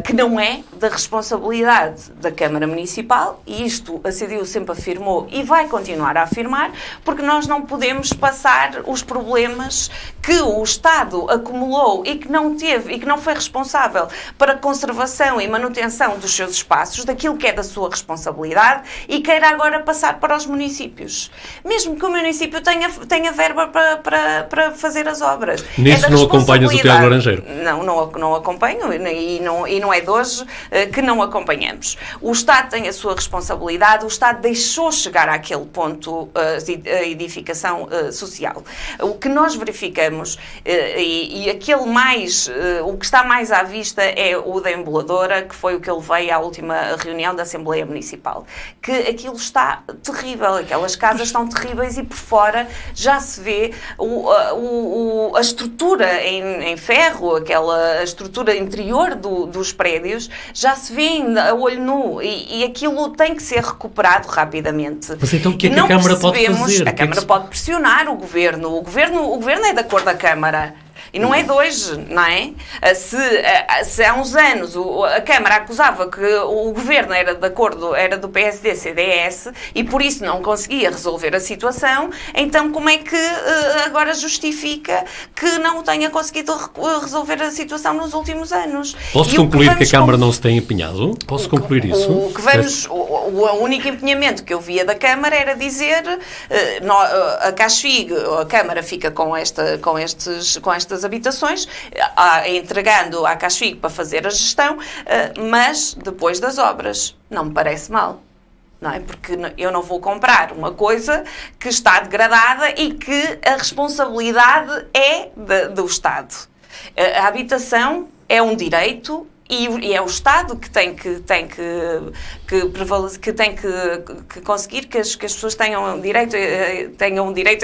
que não é da responsabilidade da Câmara Municipal, e isto a CDU sempre afirmou e vai continuar a afirmar, porque nós não podemos passar os problemas que o Estado acumulou e que não teve e que não foi responsável para a conservação e manutenção dos seus espaços, daquilo que é da sua responsabilidade, e queira agora passar para os municípios. Mesmo que o município tenha verba para fazer as obras. Nisso não acompanhas o Tiago Laranjeiro? Não acompanho e não é de hoje que não acompanhamos. O Estado tem a sua responsabilidade, o Estado deixou chegar àquele ponto a edificação social. O que nós verificamos e aquele o que está mais à vista é o da emboladora, que foi o que eu levei à última reunião da Assembleia Municipal. Que aquilo está terrível, aquelas casas estão terríveis e por fora já se vê a estrutura em ferro, a estrutura interior dos prédios, já se vê a olho nu e aquilo tem que ser recuperado rapidamente. Mas então o que é que a Câmara pode fazer? A Câmara pode pressionar o Governo. O Governo é da cor da Câmara. E não é de hoje, não é? Se há uns anos a Câmara acusava que o Governo era do PSD-CDS e por isso não conseguia resolver a situação, então como é que agora justifica que não tenha conseguido resolver a situação nos últimos anos? Posso concluir que a Câmara não se tem empenhado? Posso concluir isso? O único empenhamento que eu via da Câmara era dizer a CASFIG, a Câmara fica com estas habitações, entregando à CASFIG para fazer a gestão, mas depois das obras. Não me parece mal. Não é? Porque eu não vou comprar uma coisa que está degradada e que a responsabilidade é do Estado. A habitação é um direito e é o Estado que tem que conseguir que as pessoas tenham direito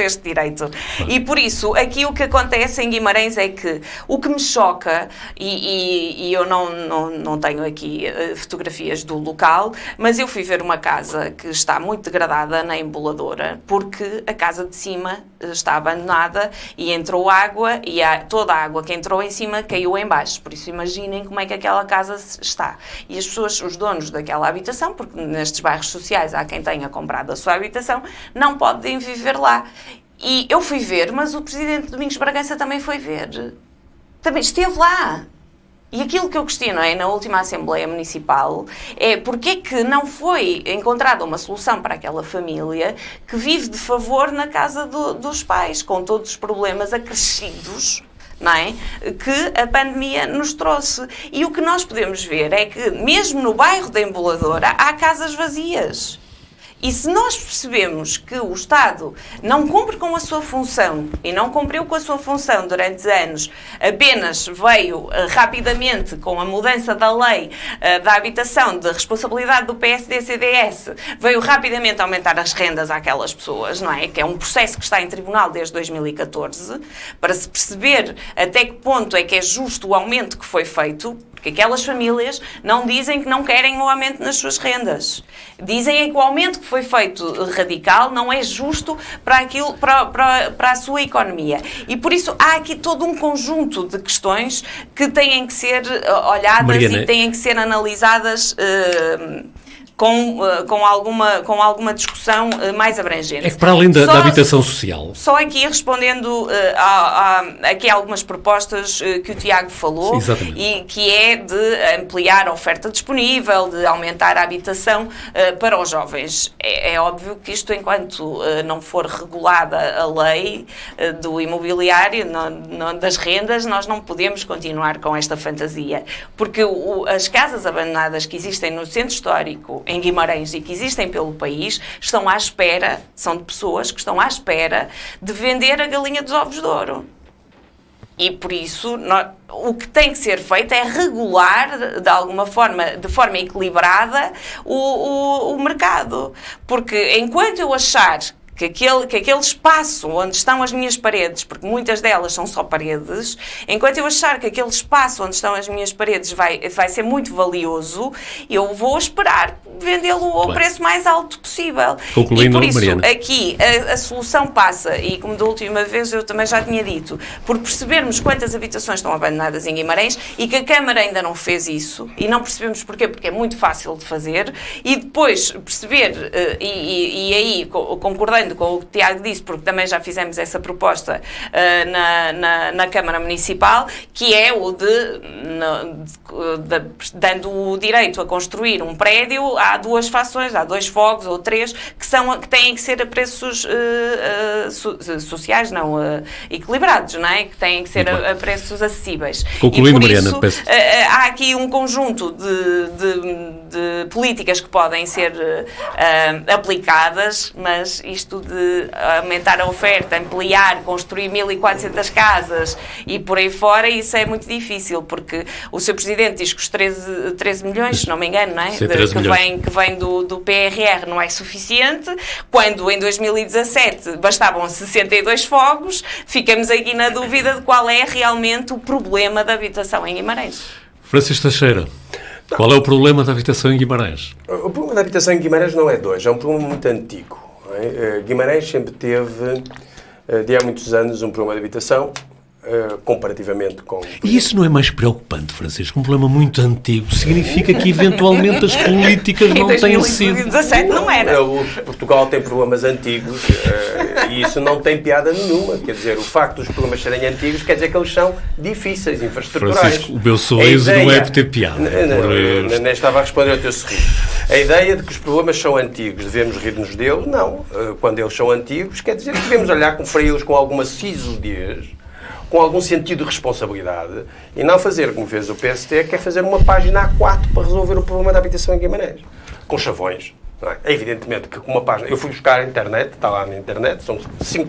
a este direito. E por isso, aqui o que acontece em Guimarães é que o que me choca, e eu não tenho aqui fotografias do local, mas eu fui ver uma casa que está muito degradada na emboladora, porque a casa de cima está abandonada e entrou água e toda a água que entrou em cima caiu em baixo. Por isso imaginem como é que aquela casa está. E as pessoas, os donos daquela habitação, porque nestes bairros sociais há quem tenha comprado a sua habitação, não podem viver lá. E eu fui ver, mas o Presidente Domingos Bragança também foi ver. Também esteve lá. E aquilo que eu questiono na última Assembleia Municipal é porque é que não foi encontrada uma solução para aquela família que vive de favor na casa dos pais, com todos os problemas acrescidos, não é? Que a pandemia nos trouxe. E o que nós podemos ver é que, mesmo no bairro da Emboladora, há casas vazias. E se nós percebemos que o Estado não cumpre com a sua função e não cumpriu com a sua função durante anos, apenas veio rapidamente com a mudança da lei da habitação, de responsabilidade do PSD-CDS, veio rapidamente aumentar as rendas àquelas pessoas, não é? Que é um processo que está em tribunal desde 2014, para se perceber até que ponto é que é justo o aumento que foi feito, porque aquelas famílias não dizem que não querem o aumento nas suas rendas. Dizem é que o aumento que foi feito radical não é justo para a sua economia. E por isso há aqui todo um conjunto de questões que têm que ser olhadas, Mariana, e têm que ser analisadas com alguma discussão mais abrangente. É que para além da habitação social... Só aqui respondendo aqui a algumas propostas que o Tiago falou, e que é de ampliar a oferta disponível, de aumentar a habitação para os jovens. É óbvio que isto, enquanto não for regulada a lei do imobiliário, das rendas, nós não podemos continuar com esta fantasia. Porque as casas abandonadas que existem no centro histórico, em Guimarães, e que existem pelo país, estão à espera, são de pessoas que estão à espera de vender a galinha dos ovos de ouro. E por isso, o que tem que ser feito é regular, de alguma forma, de forma equilibrada, o mercado. Porque enquanto eu achar que aquele espaço onde estão as minhas paredes, porque muitas delas são só paredes, enquanto eu achar que aquele espaço onde estão as minhas paredes vai ser muito valioso, eu vou esperar vendê-lo ao preço mais alto possível. Concluindo, e por isso, Mariana, aqui a solução passa, e como da última vez eu também já tinha dito, por percebermos quantas habitações estão abandonadas em Guimarães, e que a Câmara ainda não fez isso, e não percebemos porquê, porque é muito fácil de fazer, e depois perceber, e aí concordando com o que o Tiago disse, porque também já fizemos essa proposta na Câmara Municipal, que é o dando o direito a construir um prédio, há duas fações, há 2 fogos ou 3, que têm que ser a preços sociais, não equilibrados, não é? Que têm que ser a preços acessíveis. Concluindo, e por Mariana, isso, há aqui um conjunto de políticas que podem ser aplicadas, mas isto de aumentar a oferta, ampliar, construir 1.400 casas e por aí fora, isso é muito difícil, porque o Sr. Presidente diz que os 13 milhões, se não me engano, não é? Que vem do PRR não é suficiente, quando em 2017 bastavam 62 fogos, ficamos aqui na dúvida de qual é realmente o problema da habitação em Guimarães. Francisco Teixeira, qual é o problema da habitação em Guimarães? O problema da habitação em Guimarães não é de hoje, é um problema muito antigo. Guimarães sempre teve, de há muitos anos, um problema de habitação, comparativamente com... E isso não é mais preocupante, Francisco? Um problema muito antigo significa que, eventualmente, as políticas não têm sido... Em 2017 não era. Portugal tem problemas antigos e isso não tem piada nenhuma. Quer dizer, o facto dos problemas serem antigos quer dizer que eles são difíceis, infraestruturais. Francisco, o meu sorriso não é por ter piada. Nem estava a responder ao teu sorriso. A ideia de que os problemas são antigos, devemos rir-nos deles, não. Quando eles são antigos, quer dizer que devemos olhar para eles com alguma sisudez, com algum sentido de responsabilidade, e não fazer como fez o PST, que é fazer uma página A4 para resolver o problema da habitação em Guimarães. Com chavões. Não é? Evidentemente que com uma página... Eu fui buscar a internet, está lá na internet, são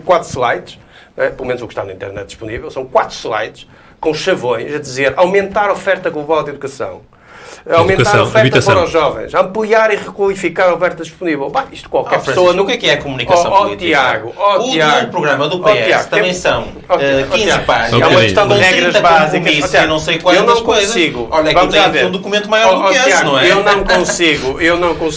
4 slides, não é? Pelo menos o que está na internet disponível, são 4 slides com chavões a dizer aumentar a oferta global de educação, aumentar a oferta para os jovens, ampliar e requalificar a oferta disponível. Bah, isto qualquer pessoa... O que é a comunicação política? Tiago, o programa do PS também são 15 páginas. É uma questão de regras básicas. Eu não sei quantas coisas. Olha, aqui tem um documento maior do que esse, não é? Eu não consigo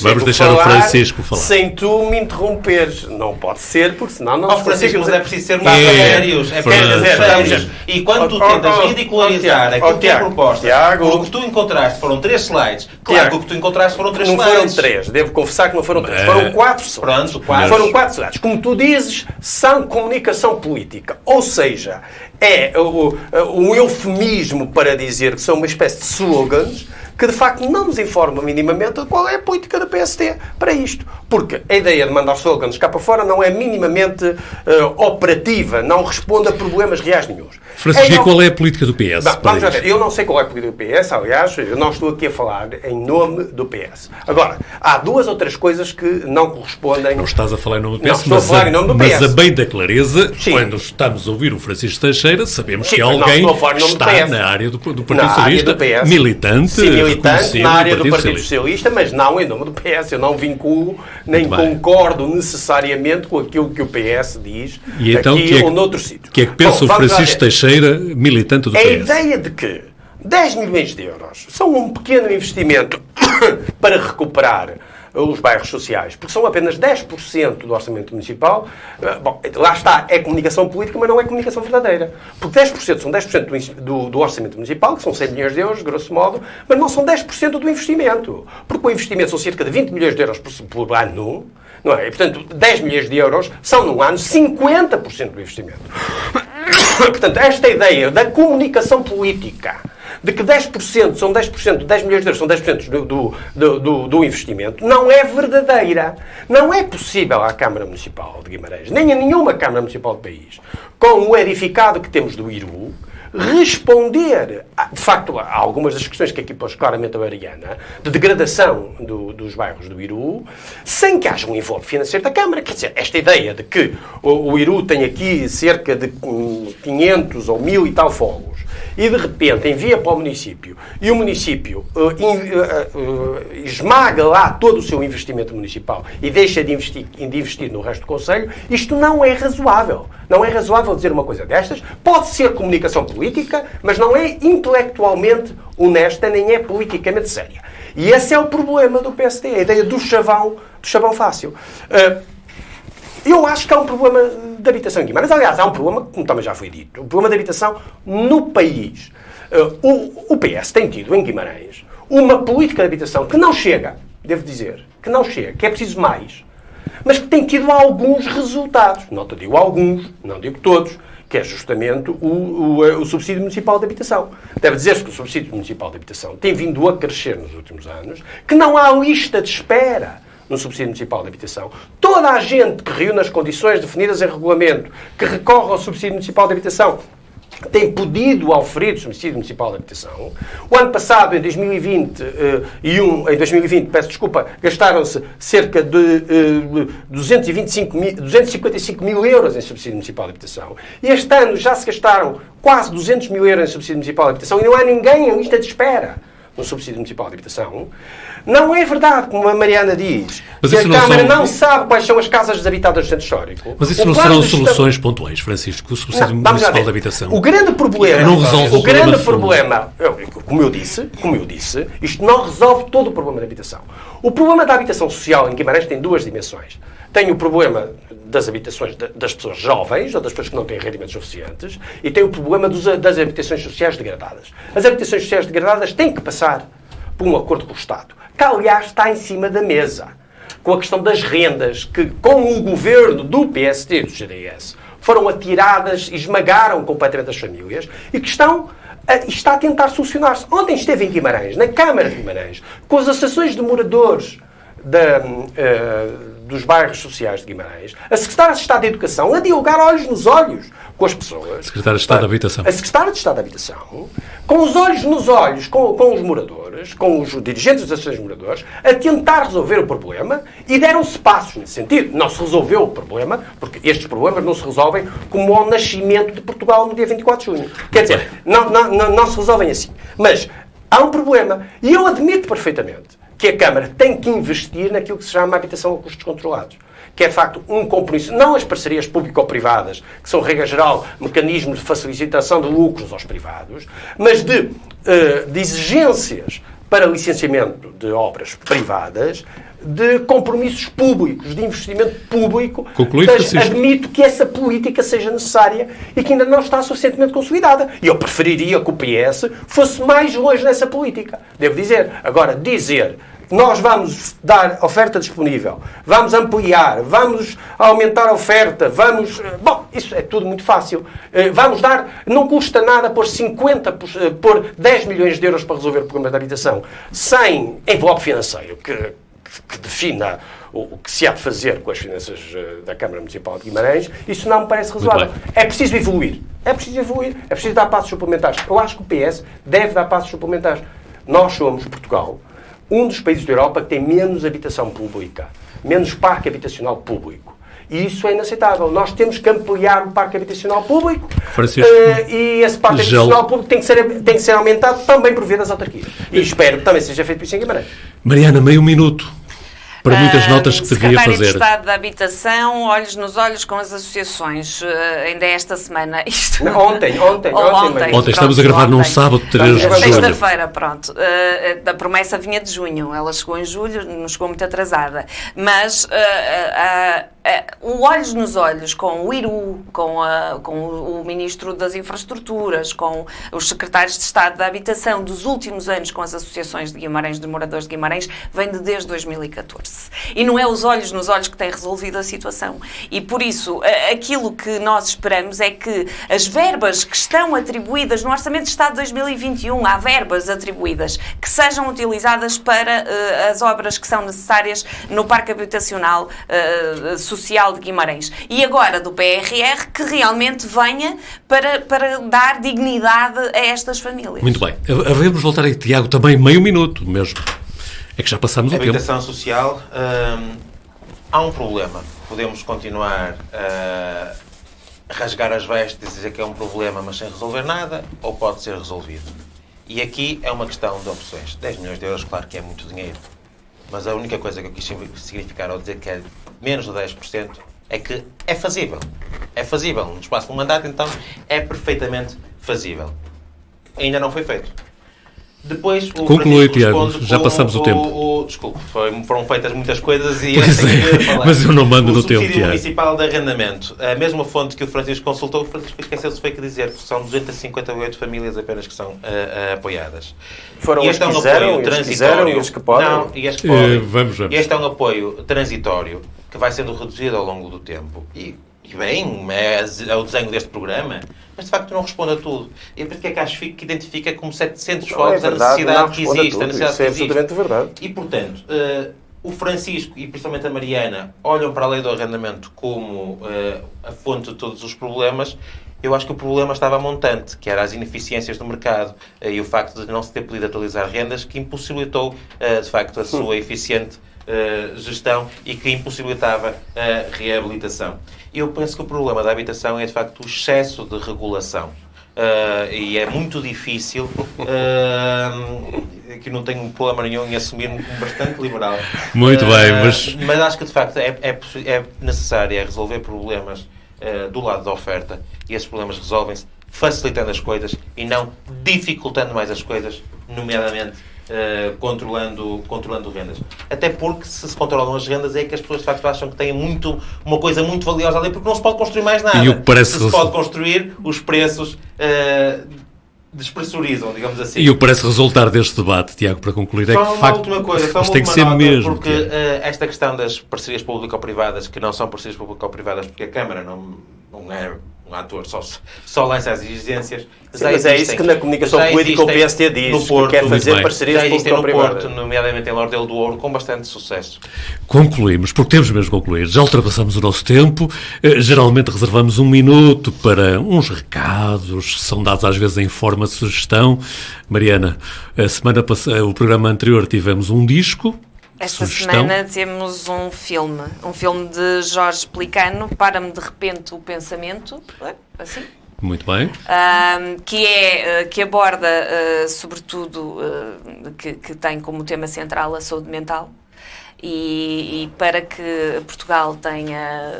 Vamos deixar o Francisco falar. Sem tu me interromperes. Não pode ser, porque senão não nos conseguimos. Mas é preciso ser mais sérios. É preciso ser sérios. E quando tu tentas ridicularizar aquilo que é proposta, o que tu encontraste foram 3 slides. Claro que o que tu encontraste foram 3 slides. Não foram 3. Devo confessar que não foram 3. Foram 4 slides. Foram 4 slides. Como tu dizes, são comunicação política. Ou seja, é um eufemismo para dizer que são uma espécie de slogans que de facto não nos informa minimamente qual é a política do PSD para isto. Porque a ideia de mandar slogans cá para fora não é minimamente operativa, não responde a problemas reais nenhuns. Francisco, e qual é a política do PS? Vamos ver, eu não sei qual é a política do PS, aliás, eu não estou aqui a falar em nome do PS. Agora, há duas ou três coisas que não correspondem... Não estás a falar em nome do PS, não, estou a falar em nome do PS. Mas a bem da clareza, Sim. quando estamos a ouvir o Francisco Teixeira, sabemos Sim, que não, alguém estou a falar em nome do está PS. na área do Partido Na área Socialista, do PS. militante, Sim, militante na área do Partido Socialista. Socialista, mas não em nome do PS. Eu não vinculo, nem concordo necessariamente com aquilo que o PS diz E então, aqui ou noutro sítio. O que é que pensa o Francisco Teixeira, militante do PS? A ideia de que 10 milhões de euros são um pequeno investimento para recuperar os bairros sociais, porque são apenas 10% do orçamento municipal, bom, lá está, é comunicação política, mas não é comunicação verdadeira. Porque 10% são 10% do orçamento municipal, que são 100 milhões de euros, grosso modo, mas não são 10% do investimento. Porque o investimento são cerca de 20 milhões de euros por ano, não é? E, portanto, 10 milhões de euros são, num ano, 50% do investimento. Portanto, esta ideia da comunicação política, de que 10% são 10%, 10 milhões de euros são 10% do investimento, não é verdadeira. Não é possível à Câmara Municipal de Guimarães, nem a nenhuma Câmara Municipal do país, com o edificado que temos do IRU, responder, de facto, a algumas das questões que aqui pôs claramente a Mariana, de degradação dos bairros do IRU, sem que haja um envolvimento financeiro da Câmara. Quer dizer, esta ideia de que o IRU tem aqui cerca de 500 ou 1000 e tal fogos, e de repente envia para o município, e o município esmaga lá todo o seu investimento municipal e deixa de investir no resto do Conselho, isto não é razoável. Não é razoável dizer uma coisa destas. Pode ser comunicação política, mas não é intelectualmente honesta, nem é politicamente séria. E esse é o problema do PSD, a ideia do chavão fácil. Eu acho que há um problema de habitação em Guimarães. Aliás, há um problema, como também já foi dito, um problema de habitação no país. O PS tem tido em Guimarães uma política de habitação que não chega, devo dizer, que não chega, que é preciso mais, mas que tem tido alguns resultados. Não te digo alguns, não digo todos, que é justamente o subsídio municipal de habitação. Deve dizer-se que o subsídio municipal de habitação tem vindo a crescer nos últimos anos, que não há lista de espera no subsídio municipal de habitação. Toda a gente que reúne as condições definidas em regulamento, que recorre ao subsídio municipal de habitação, tem podido oferir o subsídio municipal de habitação. O ano passado, em 2020, gastaram-se cerca de 255 mil euros em subsídio municipal de habitação. E este ano já se gastaram quase 200 mil euros em subsídio municipal de habitação e não há ninguém em lista de espera no subsídio municipal de habitação. Não é verdade, como a Mariana diz, que a Câmara não sabe quais são as casas desabitadas do centro histórico. Mas isso não serão soluções pontuais, Francisco, o subsídio municipal de habitação. O grande problema, não resolve o problema, como eu disse, isto não resolve todo o problema da habitação. O problema da habitação social em Guimarães tem duas dimensões. Tem o problema das habitações das pessoas jovens, ou das pessoas que não têm rendimentos suficientes, e tem o problema das habitações sociais degradadas. As habitações sociais degradadas têm que passar por um acordo com o Estado, que aliás está em cima da mesa, com a questão das rendas, que com o governo do PSD e do CDS foram atiradas e esmagaram completamente as famílias, e que está a tentar solucionar-se. Ontem esteve em Guimarães, na Câmara de Guimarães, com as associações de moradores dos bairros sociais de Guimarães, a Secretária de Estado da Educação a dialogar olhos nos olhos com as pessoas. Secretária de Estado da Habitação. A Secretária de Estado da Habitação, com os olhos nos olhos com os moradores, com os dirigentes das associações de moradores, a tentar resolver o problema, e deram-se passos nesse sentido. Não se resolveu o problema, porque estes problemas não se resolvem como ao nascimento de Portugal no dia 24 de junho. Quer dizer, não se resolvem assim. Mas há um problema, e eu admito perfeitamente que a Câmara tem que investir naquilo que se chama habitação a custos controlados. Que é, de facto, um compromisso, não as parcerias público-privadas, que são, regra geral, mecanismos de facilitação de lucros aos privados, mas de exigências para licenciamento de obras privadas, de compromissos públicos, de investimento público. Admito que essa política seja necessária e que ainda não está suficientemente consolidada. E eu preferiria que o PS fosse mais longe nessa política. Devo dizer. Agora, dizer nós vamos dar oferta disponível, vamos ampliar, vamos aumentar a oferta, vamos... Bom, isso é tudo muito fácil. Vamos dar... Não custa nada pôr 10 milhões de euros para resolver o problema da habitação, sem envelope financeiro, que defina o que se há de fazer com as finanças da Câmara Municipal de Guimarães. Isso não me parece razoável. É preciso evoluir. É preciso dar passos suplementares. Eu acho que o PS deve dar passos suplementares. Nós somos, Portugal, um dos países da Europa que tem menos habitação pública, menos parque habitacional público. E isso é inaceitável. Nós temos que ampliar o parque habitacional público, e esse parque habitacional público tem que ser aumentado também por via das autarquias. E espero que também seja feito isso em Guimarães. Mariana, meio minuto. Para muitas notas que devia fazer. Secretário de Estado da Habitação, olhos nos olhos com as associações, ainda esta semana. Ontem, estamos a gravar num sábado, 3 de julho. Sexta-feira, pronto. A promessa vinha de junho, ela chegou em julho, não chegou muito atrasada. Mas o olhos nos olhos com o IRU, com o Ministro das Infraestruturas, com os secretários de Estado da Habitação dos últimos anos, com as associações de Guimarães, de moradores de Guimarães, vem desde 2014. E não é os olhos nos olhos que têm resolvido a situação. E por isso, aquilo que nós esperamos é que as verbas que estão atribuídas no Orçamento de Estado de 2021, há verbas atribuídas, que sejam utilizadas para as obras que são necessárias no Parque Habitacional Social de Guimarães. E agora do PRR, que realmente venha para dar dignidade a estas famílias. Muito bem. Havemos voltar aí, Tiago, também meio minuto mesmo. É que já passamos o tempo. Habitação social, há um problema. Podemos continuar a rasgar as vestes e dizer que é um problema, mas sem resolver nada, ou pode ser resolvido. E aqui é uma questão de opções. 10 milhões de euros, claro que é muito dinheiro. Mas a única coisa que eu quis significar ao dizer que é menos de 10% é que é fazível. É fazível. No espaço de um mandato, então, é perfeitamente fazível. Ainda não foi feito. Depois, conclui, Tiago, já passamos o tempo. Desculpe, foram feitas muitas coisas e mas eu não mando no tempo, Tiago. O subsídio municipal de arrendamento, a mesma fonte que o Francisco consultou, o Francisco esqueceu-se foi que dizer que são 258 famílias apenas que são apoiadas. Foram os que quiseram, e os que podem. Não, e as que podem. Vamos. Este é um apoio transitório que vai sendo reduzido ao longo do tempo. E bem, é o desenho deste programa, mas de facto não responde a tudo. E por que é que acho que identifica como 700 fogos a necessidade que existe? Isso é absolutamente verdade. E portanto, o Francisco e principalmente a Mariana olham para a lei do arrendamento como a fonte de todos os problemas. Eu acho que o problema estava montante, que era as ineficiências do mercado e o facto de não se ter podido atualizar rendas, que impossibilitou, de facto, a sua eficiente gestão e que impossibilitava a reabilitação. Eu penso que o problema da habitação é, de facto, o excesso de regulação. E é muito difícil, que não tenho problema nenhum em assumir-me como bastante liberal. Muito bem, mas acho que, de facto, é necessário resolver problemas do lado da oferta, e esses problemas resolvem-se facilitando as coisas e não dificultando mais as coisas, nomeadamente controlando rendas. Até porque se controlam as rendas é que as pessoas de facto acham que têm uma coisa muito valiosa ali, porque não se pode construir mais nada. E o que parece se pode construir, os preços despressurizam, digamos assim. E o que parece resultar deste debate, Tiago, para concluir, é que de facto última coisa, isto tem que ser mesmo. Porque esta questão das parcerias público-privadas, que não são parcerias público-privadas porque a Câmara não é um ator, só lança as exigências. Sim, mas é isso que na comunicação política o PSD diz, que quer fazer parcerias público-privadas. No Porto, nomeadamente em Lordelo do Ouro, com bastante sucesso. Concluímos, porque temos mesmo que concluir. Já ultrapassamos o nosso tempo, geralmente reservamos 1 minuto para uns recados, são dados às vezes em forma de sugestão. Mariana, a semana passada, o programa anterior tivemos um disco. Esta semana temos um filme de Jorge Pelicano, Para-me de Repente o Pensamento, assim. Muito bem. Que aborda, sobretudo, que tem como tema central a saúde mental. E para que Portugal tenha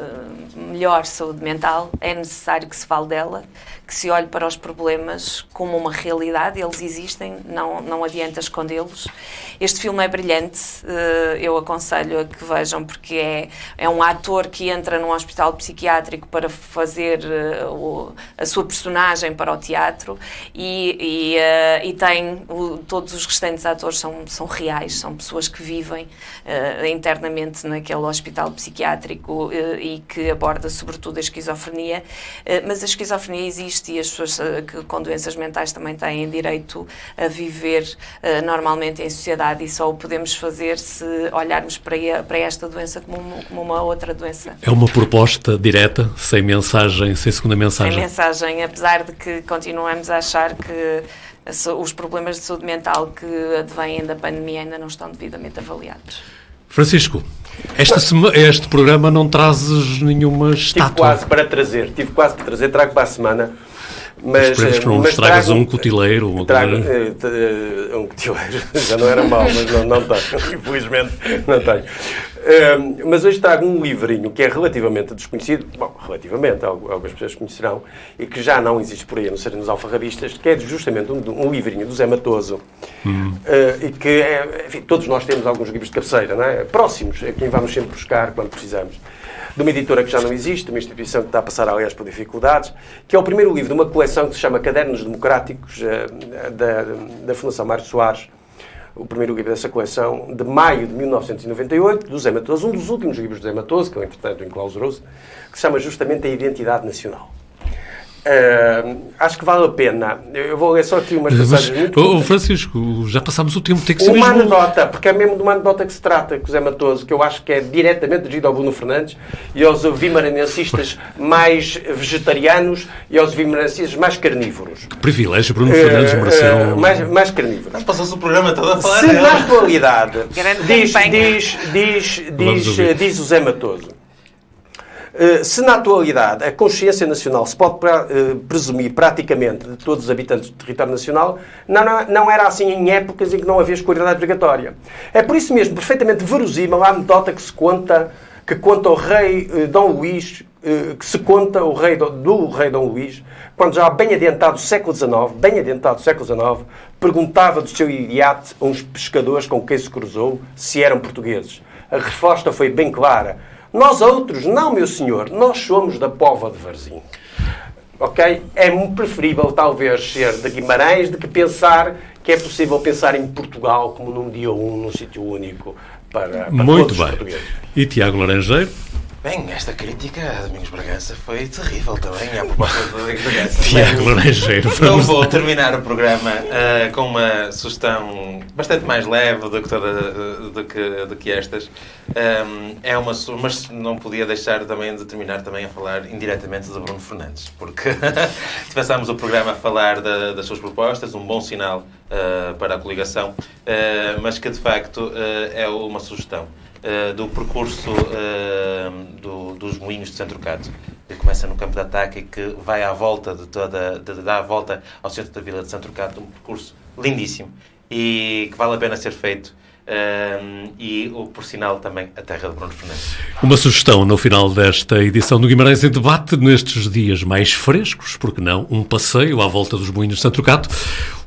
melhor saúde mental, é necessário que se fale dela, que se olhe para os problemas como uma realidade, eles existem, não adianta escondê-los. Este filme é brilhante, eu aconselho a que vejam, porque é um ator que entra num hospital psiquiátrico para fazer a sua personagem para o teatro e tem todos os restantes atores são reais, são pessoas que vivem internamente naquele hospital psiquiátrico e que aborda sobretudo a esquizofrenia, mas a esquizofrenia existe e as pessoas com doenças mentais também têm direito a viver normalmente em sociedade, e só o podemos fazer se olharmos para esta doença como uma outra doença. É uma proposta direta, sem mensagem, sem segunda mensagem? Sem mensagem, apesar de que continuamos a achar que os problemas de saúde mental que advêm da pandemia ainda não estão devidamente avaliados. Francisco, este programa não trazes nenhuma estátua. Tive quase para trazer, trago para a semana. Mas, esperemos que não nos tragas um cutileiro. Um cutileiro, já não era mau, mas não tenho, infelizmente não tenho. Mas hoje trago um livrinho que é relativamente desconhecido, algumas pessoas conhecerão, e que já não existe por aí, a não ser nos alfarrabistas, que é justamente um livrinho do Zé Matoso, e que, enfim, todos nós temos alguns livros de cabeceira, não é? Próximos, a quem vamos sempre buscar quando precisamos. De uma editora que já não existe, uma instituição que está a passar, aliás, por dificuldades, que é o primeiro livro de uma coleção que se chama Cadernos Democráticos, da Fundação Mário Soares, o primeiro livro dessa coleção, de maio de 1998, do Zé Matoso, um dos últimos livros do Zé Matoso, que ele, entretanto, enclausurou-se, que se chama justamente A Identidade Nacional. Acho que vale a pena. Eu vou ler só aqui umas passagens muito... Francisco, já passámos o tempo, tem que ser uma anedota, porque é mesmo de uma anedota que se trata, com o Zé Matoso, que eu acho que é diretamente dirigido ao Bruno Fernandes e aos vimaranencistas mais vegetarianos e aos vimaranencistas mais carnívoros. Que privilégio, Bruno Fernandes mereceu... mais carnívoros. Mas passou-se o programa todo a falar Se dela. na atualidade, diz o Zé Matoso, se na atualidade a consciência nacional se pode presumir praticamente de todos os habitantes do território nacional, não era assim em épocas em que não havia escolaridade obrigatória. É por isso mesmo perfeitamente verosímil a anedota que conta o rei Dom Luís, do rei Dom Luís, quando já bem adiantado do século XIX, perguntava do seu iate a uns pescadores com quem se cruzou se eram portugueses. A resposta foi bem clara. Nós outros, não, meu senhor, nós somos da Póvoa de Varzim. Ok? É preferível, talvez, ser de Guimarães do que pensar que é possível pensar em Portugal como num dia num sítio único para muito todos bem. Os portugueses. E Tiago Laranjeiro? Bem, esta crítica a Domingos Bragança foi terrível também, à proposta de Domingos Bragança. Tiago Laranjeiro. Não vou terminar o programa com uma sugestão bastante mais leve do que estas. Mas não podia deixar também de terminar também a falar indiretamente de Bruno Fernandes, porque começámos o programa a falar das suas propostas, um bom sinal para a coligação, mas que de facto é uma sugestão. Do percurso dos moinhos de Santurcato, que começa no campo de ataque e que vai à volta dá a volta ao centro da vila de Santurcato, um percurso lindíssimo e que vale a pena ser feito. E, por sinal, também a terra de Bruno Fernandes. Uma sugestão no final desta edição do Guimarães em Debate, nestes dias mais frescos, porque não, um passeio à volta dos moinhos de Santurcato.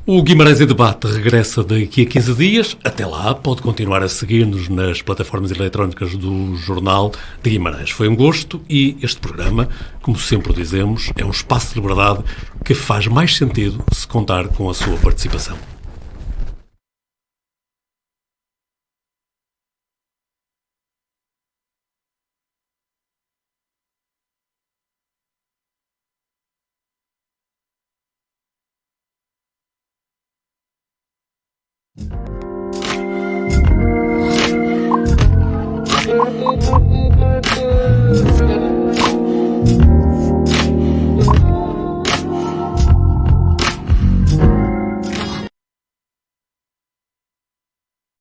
O Guimarães em Debate regressa daqui a 15 dias. Até lá, pode continuar a seguir-nos nas plataformas eletrónicas do Jornal de Guimarães. Foi um gosto e este programa, como sempre dizemos, é um espaço de liberdade que faz mais sentido se contar com a sua participação.